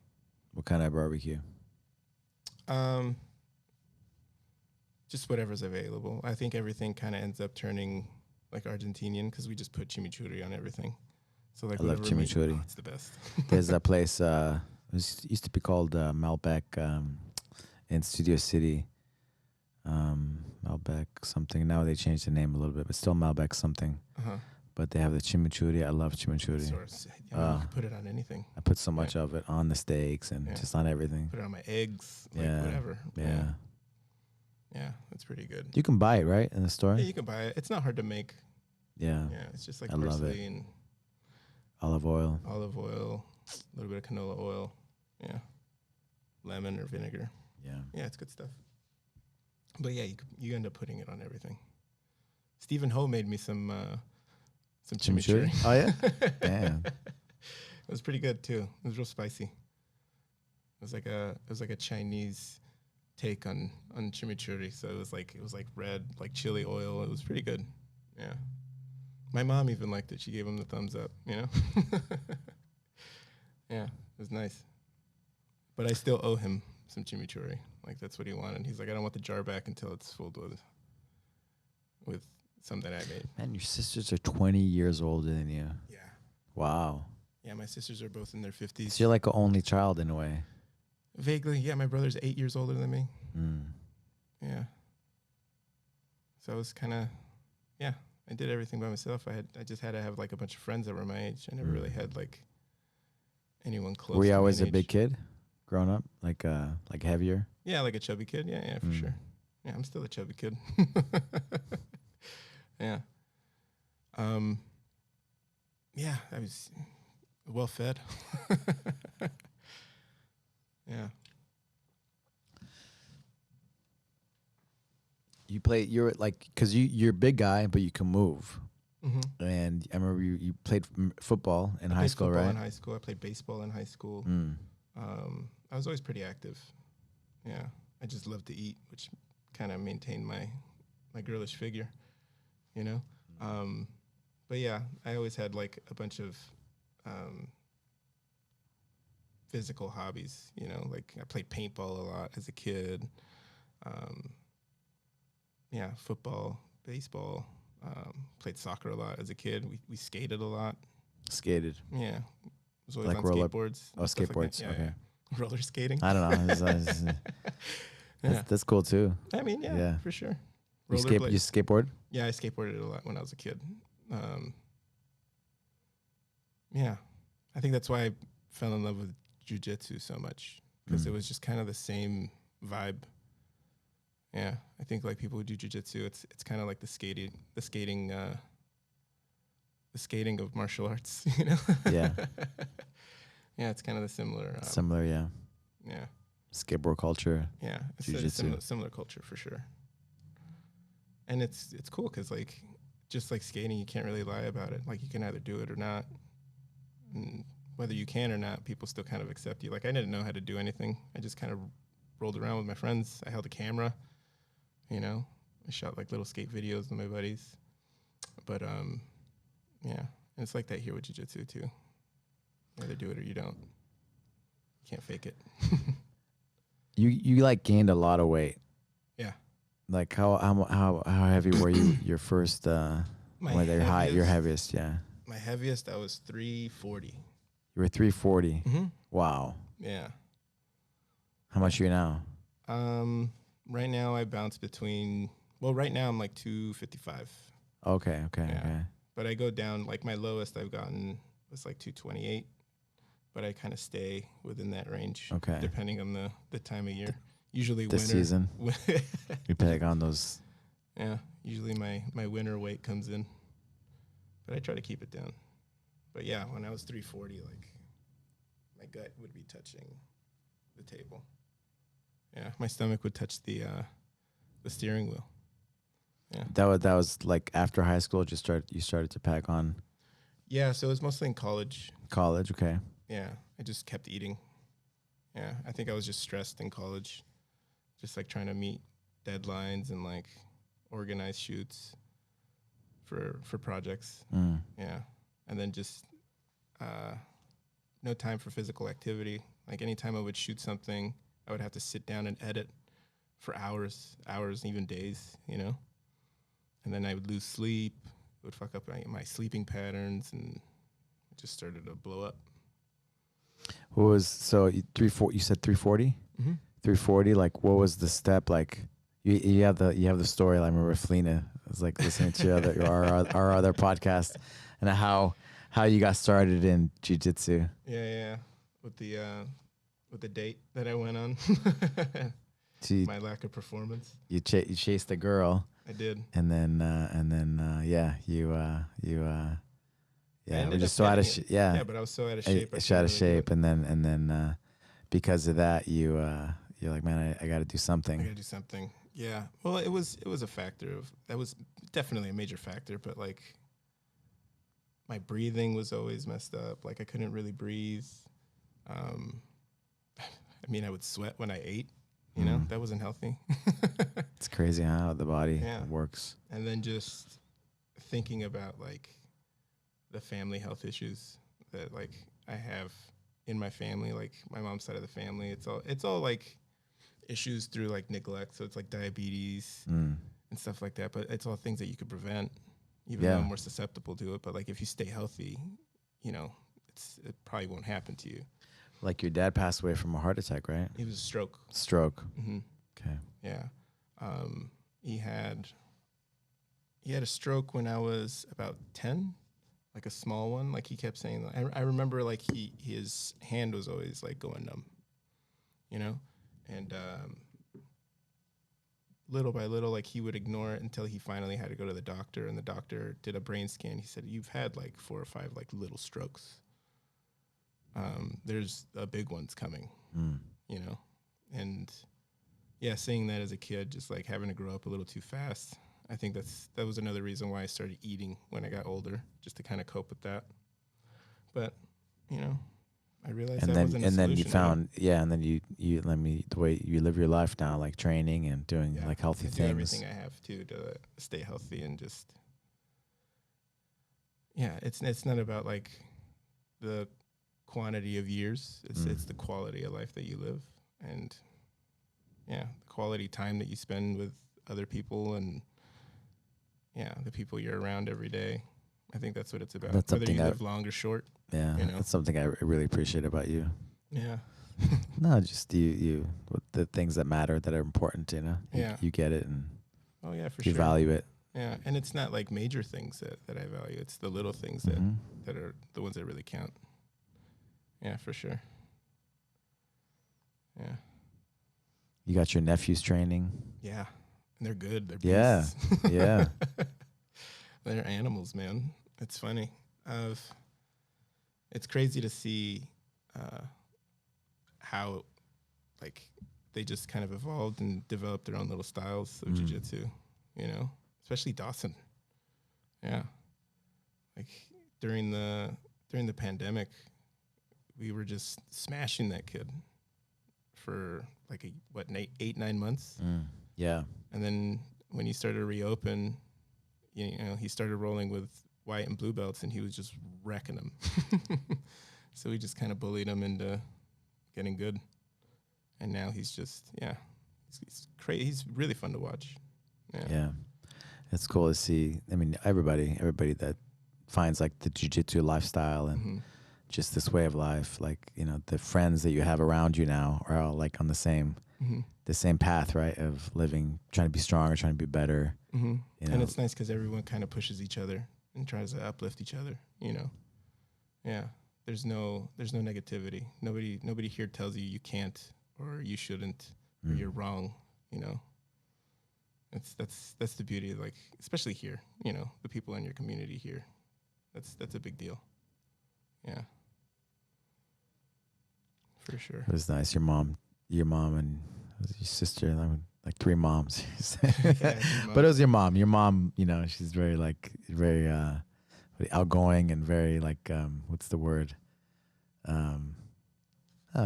What kind of barbecue? Just whatever's available. I think everything kind of ends up turning like Argentinian because we just put chimichurri on everything. So like I love chimichurri. It's the best. There's a place. It used to be called Malbec in Studio City. Malbec something. Now they changed the name a little bit, but still Malbec something. Uh-huh. But they have the chimichurri. I love chimichurri. You can put it on anything. I put so much of it on the steaks and just on everything. Put it on my eggs, like whatever. Yeah. Yeah, that's pretty good. You can buy it, right, in the store? Yeah, you can buy it. It's not hard to make. Yeah. Yeah, it's just like I love parsley it. and Olive oil. a little bit of canola oil. Yeah. Lemon or vinegar. Yeah. Yeah, it's good stuff. But yeah, you end up putting it on everything. Stephen Ho made me some chimichurri. Oh yeah. Damn. It was pretty good too. It was real spicy. It was like a Chinese take on chimichurri. So it was like red, like chili oil. It was pretty good. Yeah. My mom even liked it. She gave him the thumbs up, Yeah, it was nice. But I still owe him some chimichurri. Like that's what he wanted. He's like, I don't want the jar back until it's filled with some that I made. Man, your sisters are 20 years older than you. Yeah. Wow. Yeah, my sisters are both in their 50s. So you're like an only child in a way. Vaguely, yeah. My brother's 8 years older than me. Mm. Yeah. So I was kind of, I did everything by myself. I just had to have like a bunch of friends that were my age. I never really had like anyone close. Were you to always my a big kid growing up? Like heavier? Yeah, like a chubby kid. Yeah, for sure. Yeah, I'm still a chubby kid. Yeah. Yeah, I was well fed. Yeah. You're like, because you're a big guy, but you can move. Mm-hmm. And I remember you played football in high school, football right? In high school, I played baseball in high school. I was always pretty active. Yeah, I just loved to eat, which kind of maintained my girlish figure, But yeah, I always had like a bunch of physical hobbies. Like I played paintball a lot as a kid. Yeah, football, baseball. Played soccer a lot as a kid. We skated a lot. Skated. Yeah. Was always Like on skateboards. Oh, skateboards. Like okay. Yeah. Roller skating. I don't know. That's cool too. I mean, yeah. For sure. You skateboard? Yeah, I skateboarded a lot when I was a kid. Yeah. I think that's why I fell in love with jiu-jitsu so much, because it was just kind of the same vibe. Yeah, I think like people who do jiu-jitsu, it's kind of like the skating of martial arts, Yeah. Yeah, it's kind of the similar. Similar, yeah. Yeah. Skateboard culture. Yeah, it's Jiu-jitsu. a similar culture for sure. And it's cool because like just like skating, you can't really lie about it. Like you can either do it or not. And whether you can or not, people still kind of accept you. Like I didn't know how to do anything. I just kind of rolled around with my friends. I held a camera. I shot like little skate videos with my buddies. But yeah, and it's like that here with jiu-jitsu too. You either do it or you don't. You can't fake it. You like gained a lot of weight. Yeah. Like how heavy were you your first your heaviest, yeah. My heaviest, I was 340. You were 340. Mm-hmm. Wow. Yeah. How much are you now? Right now I bounce between. Well, right now I'm like 255. Okay. Yeah. But I go down, like my lowest I've gotten was like 228. But I kind of stay within that range, Okay. depending on the time of year. Usually This winter. season, you pick on those. Yeah, usually my winter weight comes in, but I try to keep it down. But yeah, when I was 340, like my gut would be touching the table. Yeah, my stomach would touch the steering wheel. Yeah. That was like after high school. You started to pack on Yeah, so it was mostly in college. college. Okay. Yeah, I just kept eating. Yeah, I think I was just stressed in college, just like trying to meet deadlines and like organize shoots for projects. Yeah, and then just no time for physical activity. Like anytime I would shoot something, I would have to sit down and edit for hours, even days, you know? And then I would lose sleep, it would fuck up my sleeping patterns, and it just started to blow up. What was so you 340? You said 340. 340. Like, what was the step? Like, you have the story. I remember Felina. I was like listening to our other podcast, and how you got started in jiu-jitsu. Yeah, with the date that I went on. My lack of performance. You chased a girl. I did. And then we're just so out of shape. Yeah, but I was so out of shape. Out of shape, and then because of that, you're like, man, I got to do something. I got to do something. Yeah. Well, it was a factor of that was definitely a major factor, but like my breathing was always messed up. Like I couldn't really breathe. I mean, I would sweat when I ate. You know, that wasn't healthy. It's crazy how the body works. And then just thinking about like the family health issues that like I have in my family, like my mom's side of the family. It's all like issues through like neglect. So it's like diabetes and stuff like that. But it's all things that you could prevent, even though I'm more susceptible to it. But like if you stay healthy, you know, it probably won't happen to you. Like your dad passed away from a heart attack, right? It was a stroke. Mm-hmm. Okay. Yeah. He had a stroke when I was about 10, like a small one. Like he kept saying, I remember like his hand was always like going numb, you know? And little by little, like he would ignore it until he finally had to go to the doctor, and the doctor did a brain scan. He said, you've had like 4 or 5 like little strokes. There's a big one's coming, you know? And yeah, seeing that as a kid, just like having to grow up a little too fast. I think that was another reason why I started eating when I got older, just to kind of cope with that. But, you know, I realized and that then wasn't a and solution. then you found and then you let me the way you live your life now, like training and doing like healthy things. Do everything I have to stay healthy and just it's not about like the quantity of years. It's the quality of life that you live, and the quality time that you spend with other people, and the people you're around every day. I think that's what it's about. That's whether something you live long or short. Yeah, you know? That's something I really appreciate about you. Yeah. No, just you the things that matter, that are important. You know. You get it, and for sure. You value it. Yeah, and it's not like major things that I value. It's the little things that are the ones that really count. Yeah, for sure. Yeah. You got your nephews training. Yeah, and they're good. They're beasts. Yeah. They're animals, man. It's funny. It's crazy to see how like they just kind of evolved and developed their own little styles of jiu-jitsu, you know, especially Dawson. Yeah. Like during the pandemic, we were just smashing that kid for like 8-9 months. Yeah. And then when he started to reopen, you know, he started rolling with white and blue belts, and he was just wrecking them. So we just kind of bullied him into getting good. And now he's just, he's crazy. He's really fun to watch. Yeah. It's cool to see. I mean, everybody that finds like the jiu-jitsu lifestyle and just this way of life, like, you know, the friends that you have around you now are all like on the same the same path, right? Of living, trying to be stronger, trying to be better. Mm-hmm. You know? And it's nice because everyone kind of pushes each other and tries to uplift each other, you know? Yeah. There's no negativity. Nobody here tells you you can't or you shouldn't or you're wrong, you know? That's the beauty, like, especially here, you know, the people in your community here. That's a big deal. Yeah. For sure. It was nice. Your mom and your sister, like 3 moms. But it was your mom. Your mom, you know, she's very very outgoing and very what's the word?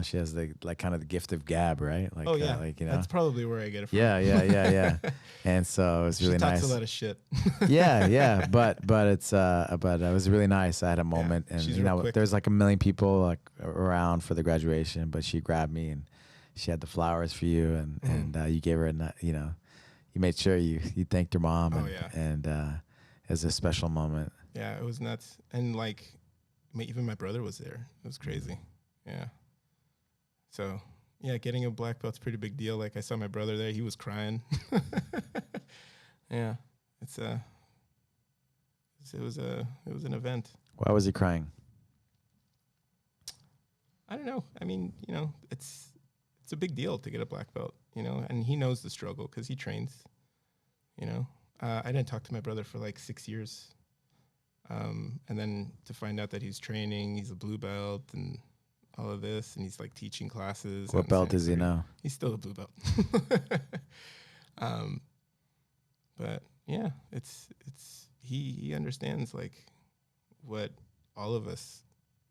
She has kind of the gift of gab, right? Like, oh yeah, you know, that's probably where I get it from. Yeah. And so it was really nice. She talks a lot of shit. yeah. But it was really nice. I had a moment, and you know, there's like 1 million people like around for the graduation, but she grabbed me and she had the flowers for you, and you gave her you know, you made sure you thanked your mom. And it was a special moment. Yeah, it was nuts, and like even my brother was there. It was crazy. Yeah. So, yeah, getting a black belt's a pretty big deal. Like, I saw my brother there. He was crying. Yeah. It was an event. Why was he crying? I don't know. I mean, you know, it's a big deal to get a black belt, you know, and he knows the struggle because he trains, you know. I didn't talk to my brother for like 6 years. And then to find out that he's training, he's a blue belt and all of this, and he's like teaching classes. What belt is he now? He's still a blue belt. But yeah, it's he understands like what all of us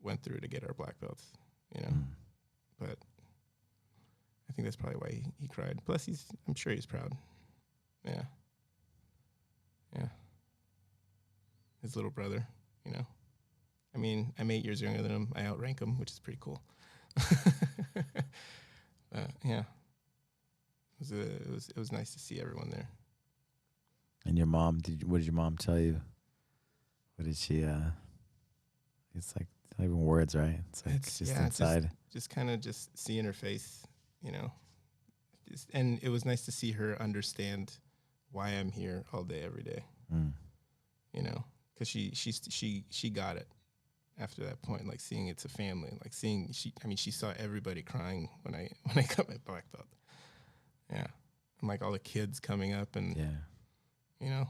went through to get our black belts, you know. But I think that's probably why he cried. Plus, I'm sure he's proud. Yeah. His little brother, you know. I mean, I'm 8 years younger than him. I outrank him, which is pretty cool. Yeah, it was nice to see everyone there. And your mom, what did your mom tell you? What did she? It's like not even words, right? It's like just inside. Just kind of just seeing her face, you know. And it was nice to see her understand why I'm here all day, every day. You know, because she got it. After that point, like seeing it's a family, like she saw everybody crying when I got my black belt. Yeah. And like all the kids coming up and, you know,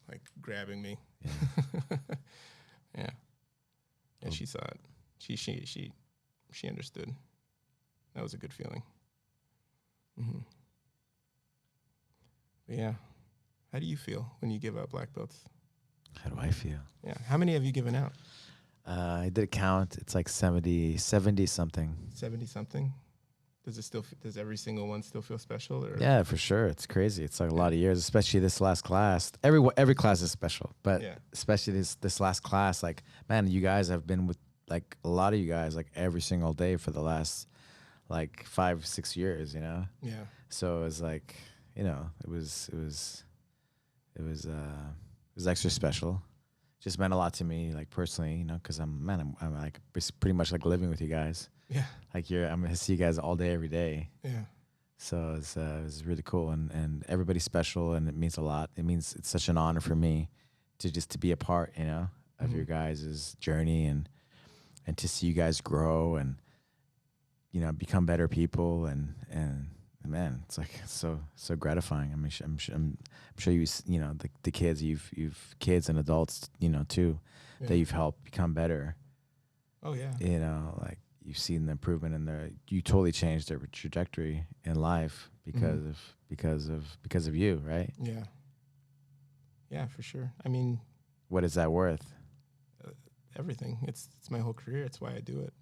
like grabbing me. Yeah. Yeah, she saw it. She understood. That was a good feeling. But yeah. How do you feel when you give out black belts? How do I feel? Yeah. How many have you given out? I did a count. It's like 70 something. 70 something? Does every single one still feel special? Or? Yeah, for sure. It's crazy. It's like a lot of years, especially this last class. Every class is special, but especially this last class. Like, man, you guys have been with like a lot of you guys like every single day for the last like 5-6 years. You know. Yeah. So it was like, you know, it was extra special. Just meant a lot to me, like personally, you know, because I'm like pretty much like living with you guys. Yeah. Like I'm gonna see you guys all day, every day. Yeah. So it was really cool, and everybody's special, and it means a lot. It's such an honor for me to be a part, you know, of your guys' journey, and to see you guys grow and, you know, become better people, and man, it's like so gratifying. I mean, I'm sure you know the kids you've kids and adults, you know, too, that you've helped become better. Oh yeah. You know, like you've seen the improvement in you totally changed their trajectory in life because of you, right? Yeah. Yeah, for sure. I mean, what is that worth? Everything. It's my whole career. It's why I do it.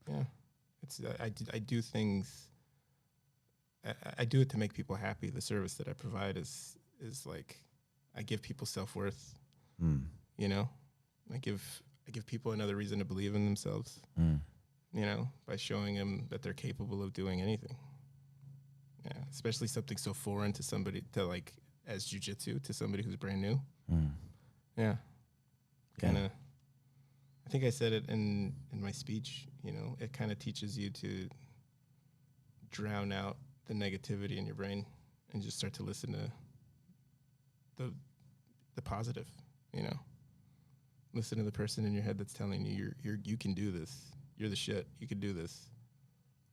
Yeah. It's I do things. I do it to make people happy. The service that I provide is like, I give people self-worth. You know, I give people another reason to believe in themselves. You know, by showing them that they're capable of doing anything. Yeah, especially something so foreign to somebody as jiu-jitsu, to somebody who's brand new. Yeah, kind of. I think I said it in my speech. You know, it kind of teaches you to drown out the negativity in your brain and just start to listen to the positive, you know. Listen to the person in your head that's telling you you can do this. You're the shit. You can do this.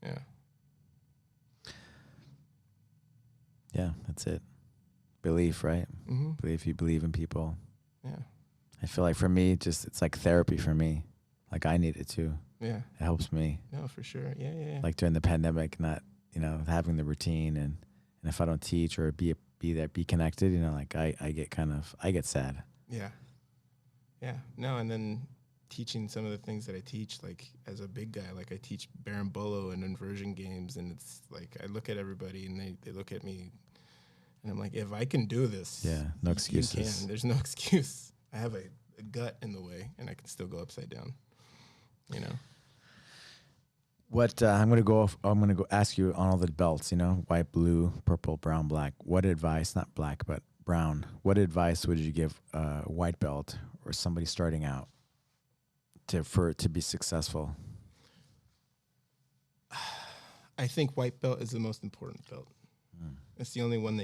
Yeah. Yeah, that's it. Belief, right? Mm-hmm. If you believe in people. Yeah. I feel like for me, it's like therapy for me. Like I need it too. Yeah. It helps me. No, for sure. Yeah. Like during the pandemic, not, having the routine and if I don't teach or be there, be connected, like I get sad. Yeah. Yeah. No, and then teaching some of the things that I teach, like as a big guy, like I teach Berimbolo and inversion games, and it's like I look at everybody and they look at me and I'm like, if I can do this, yeah, no excuses. You can. There's no excuse. I have a gut in the way and I can still go upside down, you know. What I'm gonna go ask you on all the belts, white, blue, purple, brown, black. What advice, not black, but brown, what advice would you give a white belt or somebody starting out to be successful? I think white belt is the most important belt. It's the only one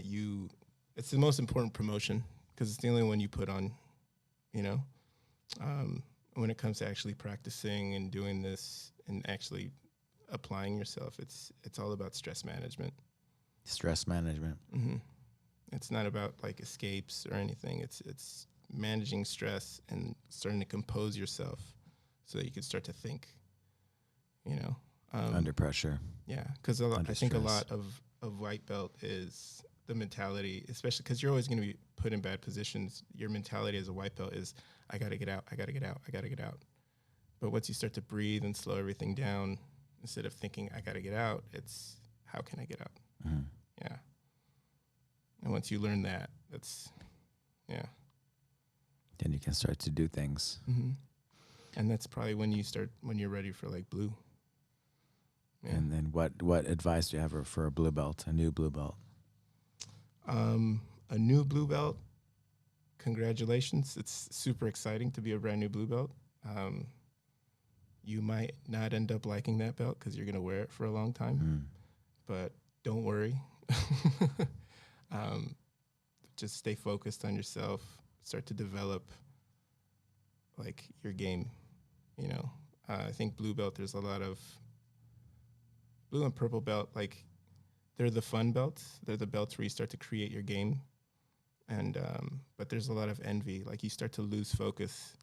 it's the most important promotion because it's the only one you put on, when it comes to actually practicing and doing this and actually applying yourself, it's all about stress management. Stress management. Mm-hmm. It's not about like escapes or anything. It's managing stress and starting to compose yourself so that you can start to think, under pressure. Yeah, because I think a lot of white belt is the mentality, especially because you're always going to be put in bad positions. Your mentality as a white belt is, I got to get out, I got to get out, I got to get out. But once you start to breathe and slow everything down, instead of thinking, I got to get out, it's, how can I get out? Mm-hmm. Yeah. And once you learn that, yeah. Then you can start to do things. Mm-hmm. And that's probably when you're ready for like blue. Yeah. And then what advice do you have for a blue belt, a new blue belt? A new blue belt, congratulations. It's super exciting to be a brand new blue belt. You might not end up liking that belt because you're going to wear it for a long time, but don't worry. Just stay focused on yourself, start to develop like your game, I think blue belt, there's a lot of blue and purple belt, like they're the fun belts. They're the belts where you start to create your game. And, but there's a lot of envy. Like you start to lose focus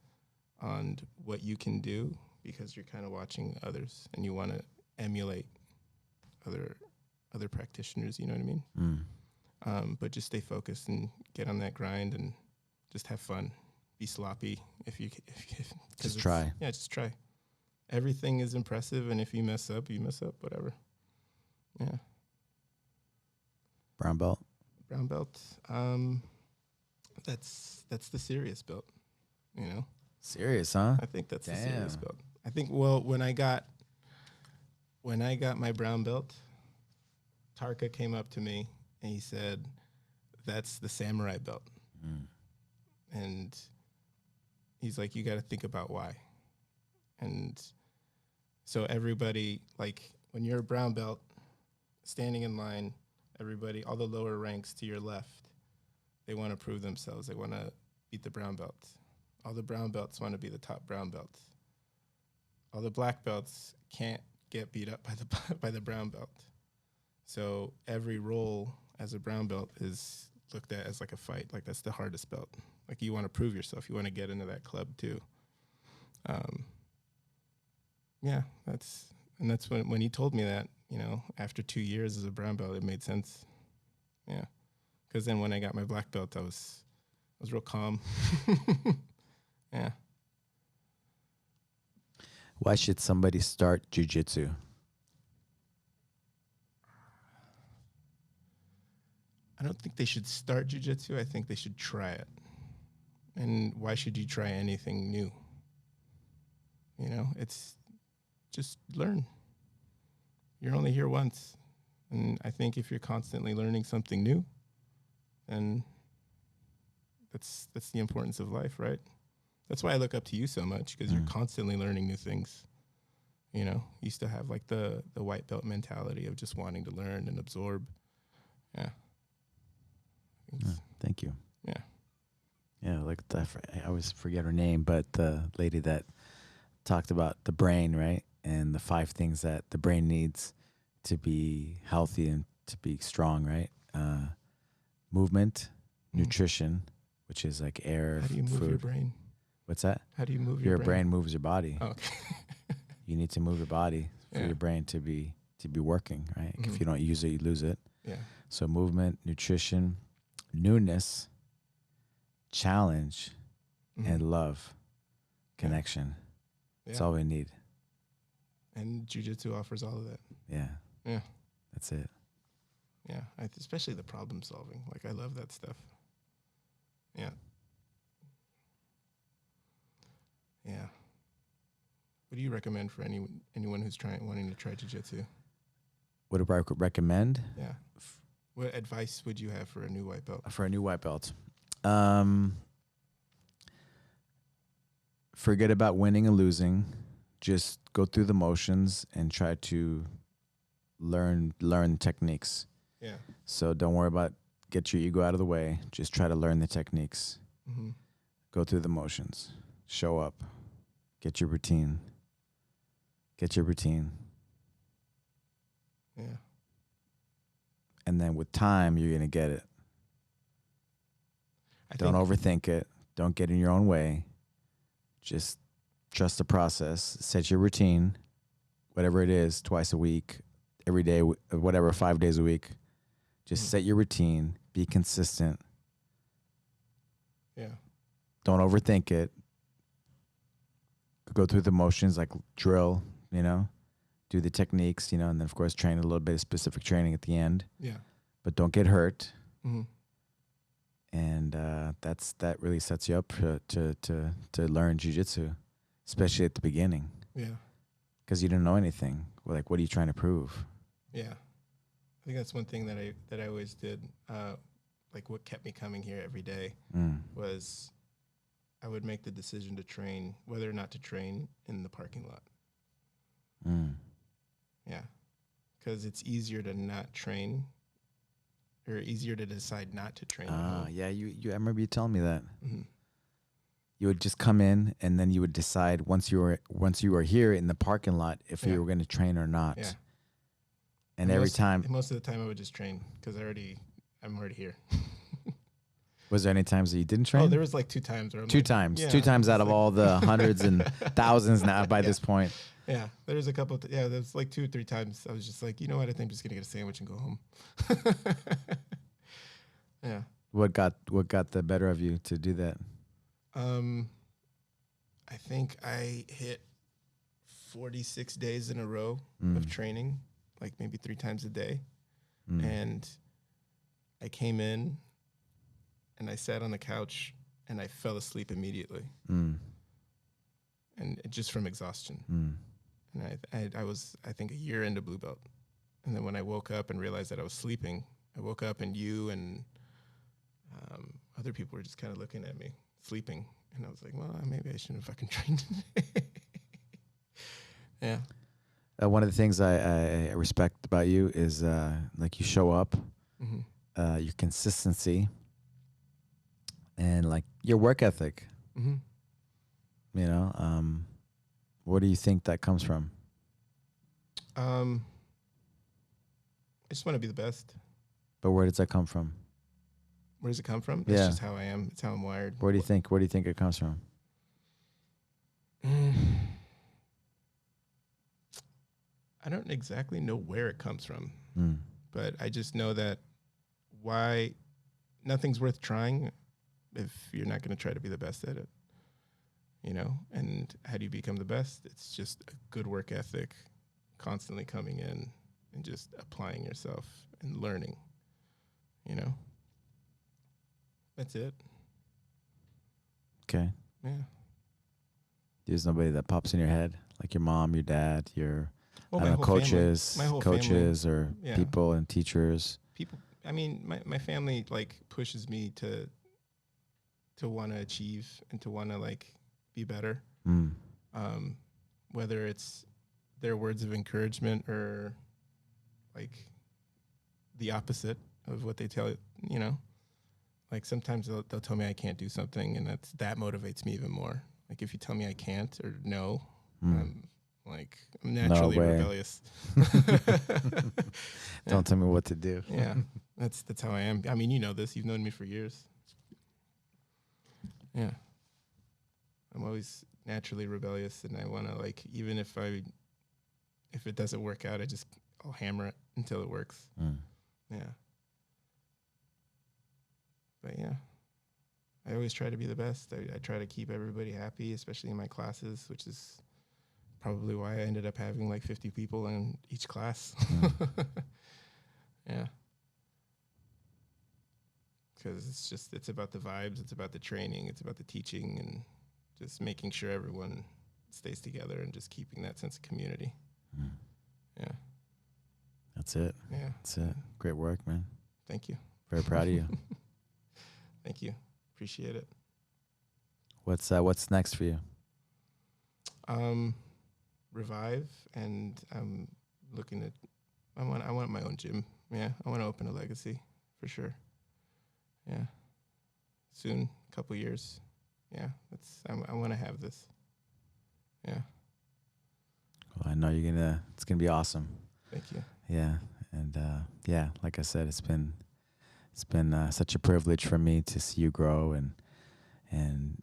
on what you can do because you're kind of watching others and you want to emulate other practitioners, you know what I mean? But just stay focused and get on that grind and just have fun. Be sloppy if just try. Yeah, just try. Everything is impressive, and if you mess up, whatever. Yeah. Brown belt. Brown belt. That's the serious belt. Serious, huh? I think that's the serious belt. I think when I got my brown belt, Tarka came up to me and he said, "That's the samurai belt." And he's like, "You got to think about why." And so everybody, like when you're a brown belt, standing in line, everybody, all the lower ranks to your left, they want to prove themselves. They want to beat the brown belts. All the brown belts want to be the top brown belts. All the black belts can't get beat up by the brown belt. So every role as a brown belt is looked at as like a fight. Like that's the hardest belt. Like you want to prove yourself. You want to get into that club too. Yeah, that's when he told me that, after 2 years as a brown belt, it made sense. Yeah. Because then when I got my black belt, I was real calm. Yeah. Why should somebody start jiu-jitsu? I don't think they should start jiu-jitsu. I think they should try it. And why should you try anything new? It's just learn. You're only here once. And I think if you're constantly learning something new, then that's the importance of life, right? That's why I look up to you so much, because you're constantly learning new things. You know, you still have like the white belt mentality of just wanting to learn and absorb. Yeah. Thank you. Yeah. Yeah, like I always forget her name, but the lady that talked about the brain, right? And the 5 things that the brain needs to be healthy and to be strong, right? Movement, nutrition, which is like air, How do you move food. your brain? What's that? How do you move Your brain moves your body. Oh, okay. You need to move your body for your brain to be working, right? If you don't use it, you lose it. Yeah. So movement, nutrition, newness, challenge, and love, connection. That's all we need. And jiu-jitsu offers all of that. Yeah. Yeah. That's it. Yeah. Especially the problem solving. Like, I love that stuff. Yeah. Yeah. What do you recommend for anyone who's wanting to try jiu-jitsu? What do I recommend? Yeah. What advice would you have for a new white belt? For a new white belt? Forget about winning and losing. Just go through the motions and try to learn techniques. Yeah. So don't worry about get your ego out of the way. Just try to learn the techniques. Go through the motions. Show up. Get your routine. Yeah. And then with time, you're going to get it. Don't overthink it. Don't get in your own way. Just trust the process. Set your routine, whatever it is, twice a week, every day, whatever, 5 days a week. Just set your routine. Be consistent. Yeah. Don't overthink it. Go through the motions like drill, do the techniques, and then, of course, train a little bit of specific training at the end. Yeah. But don't get hurt. And that really sets you up to learn jiu-jitsu, especially at the beginning. Yeah. Because you didn't know anything. Like, what are you trying to prove? Yeah. I think that's one thing that I always did. Like, what kept me coming here every day was I would make the decision to train, whether or not to train in the parking lot. Yeah. Because it's easier to not train, or easier to decide not to train. Yeah. I remember you telling me that. You would just come in, and then you would decide once you were here in the parking lot if you were going to train or not. Yeah. And every time, most of the time, I would just train because I'm already here. Was there any times that you didn't train? Oh, there was like 2 times. Where two times out of all the hundreds and thousands now by this point. Yeah, there's a couple. There's like 2 or 3 times. I was just like, you know what? I think I'm just gonna get a sandwich and go home. Yeah. What got the better of you to do that? I think I hit 46 days in a row of training, like maybe 3 times a day, and I came in. And I sat on the couch and I fell asleep immediately. And just from exhaustion. And I was, I think, a year into blue belt. And then when I woke up and realized that I was sleeping, I woke up and you and other people were just kind of looking at me, sleeping. And I was like, well, maybe I shouldn't have fucking trained today. Yeah. One of the things I respect about you is like you show up, your consistency, and like your work ethic. Where do you think that comes from? I just want to be the best. But where does that come from? Where does it come from? That's just how I am. It's how I'm wired. Where do you think it comes from? I don't exactly know where it comes from, but I just know that nothing's worth trying if you're not going to try to be the best at it, and how do you become the best? It's just a good work ethic, constantly coming in and just applying yourself and learning, that's it. Okay. Yeah. There's nobody that pops in your head, like your mom, your dad, your coaches, or people and teachers. I mean, my family like pushes me to want to achieve and to want to like be better. Whether it's their words of encouragement are like the opposite of what they tell you know. Like sometimes they'll tell me I can't do something, and that motivates me even more. Like if you tell me I can't or no, I'm naturally rebellious. Don't tell me what to do. Yeah, that's how I am. I mean, you know this. You've known me for years. Yeah, I'm always naturally rebellious, and I want to like even if it doesn't work out, I'll hammer it until it works. Yeah. But yeah, I always try to be the best. I try to keep everybody happy, especially in my classes, which is probably why I ended up having like 50 people in each class. Yeah. Because it's about the vibes, it's about the training, it's about the teaching, and just making sure everyone stays together and just keeping that sense of community. Yeah. That's it. Yeah. That's it. Great work, man. Thank you. Very proud of you. Thank you. Appreciate it. What's next for you? Revive, and I'm looking at. I want my own gym. Yeah, I want to open a legacy for sure. Yeah, soon, couple years. Yeah, I want to have this. Yeah. Well, I know it's gonna be awesome. Thank you. Yeah, and like I said, it's been such a privilege for me to see you grow and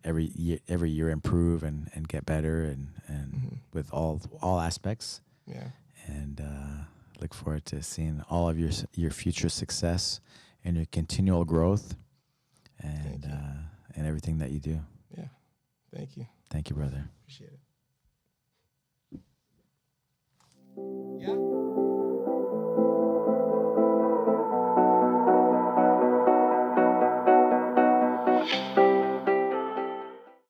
every year improve and get better and with all aspects. Yeah. And look forward to seeing all of your future success and your continual growth and everything that you do. Yeah. Thank you. Thank you, brother. Appreciate it.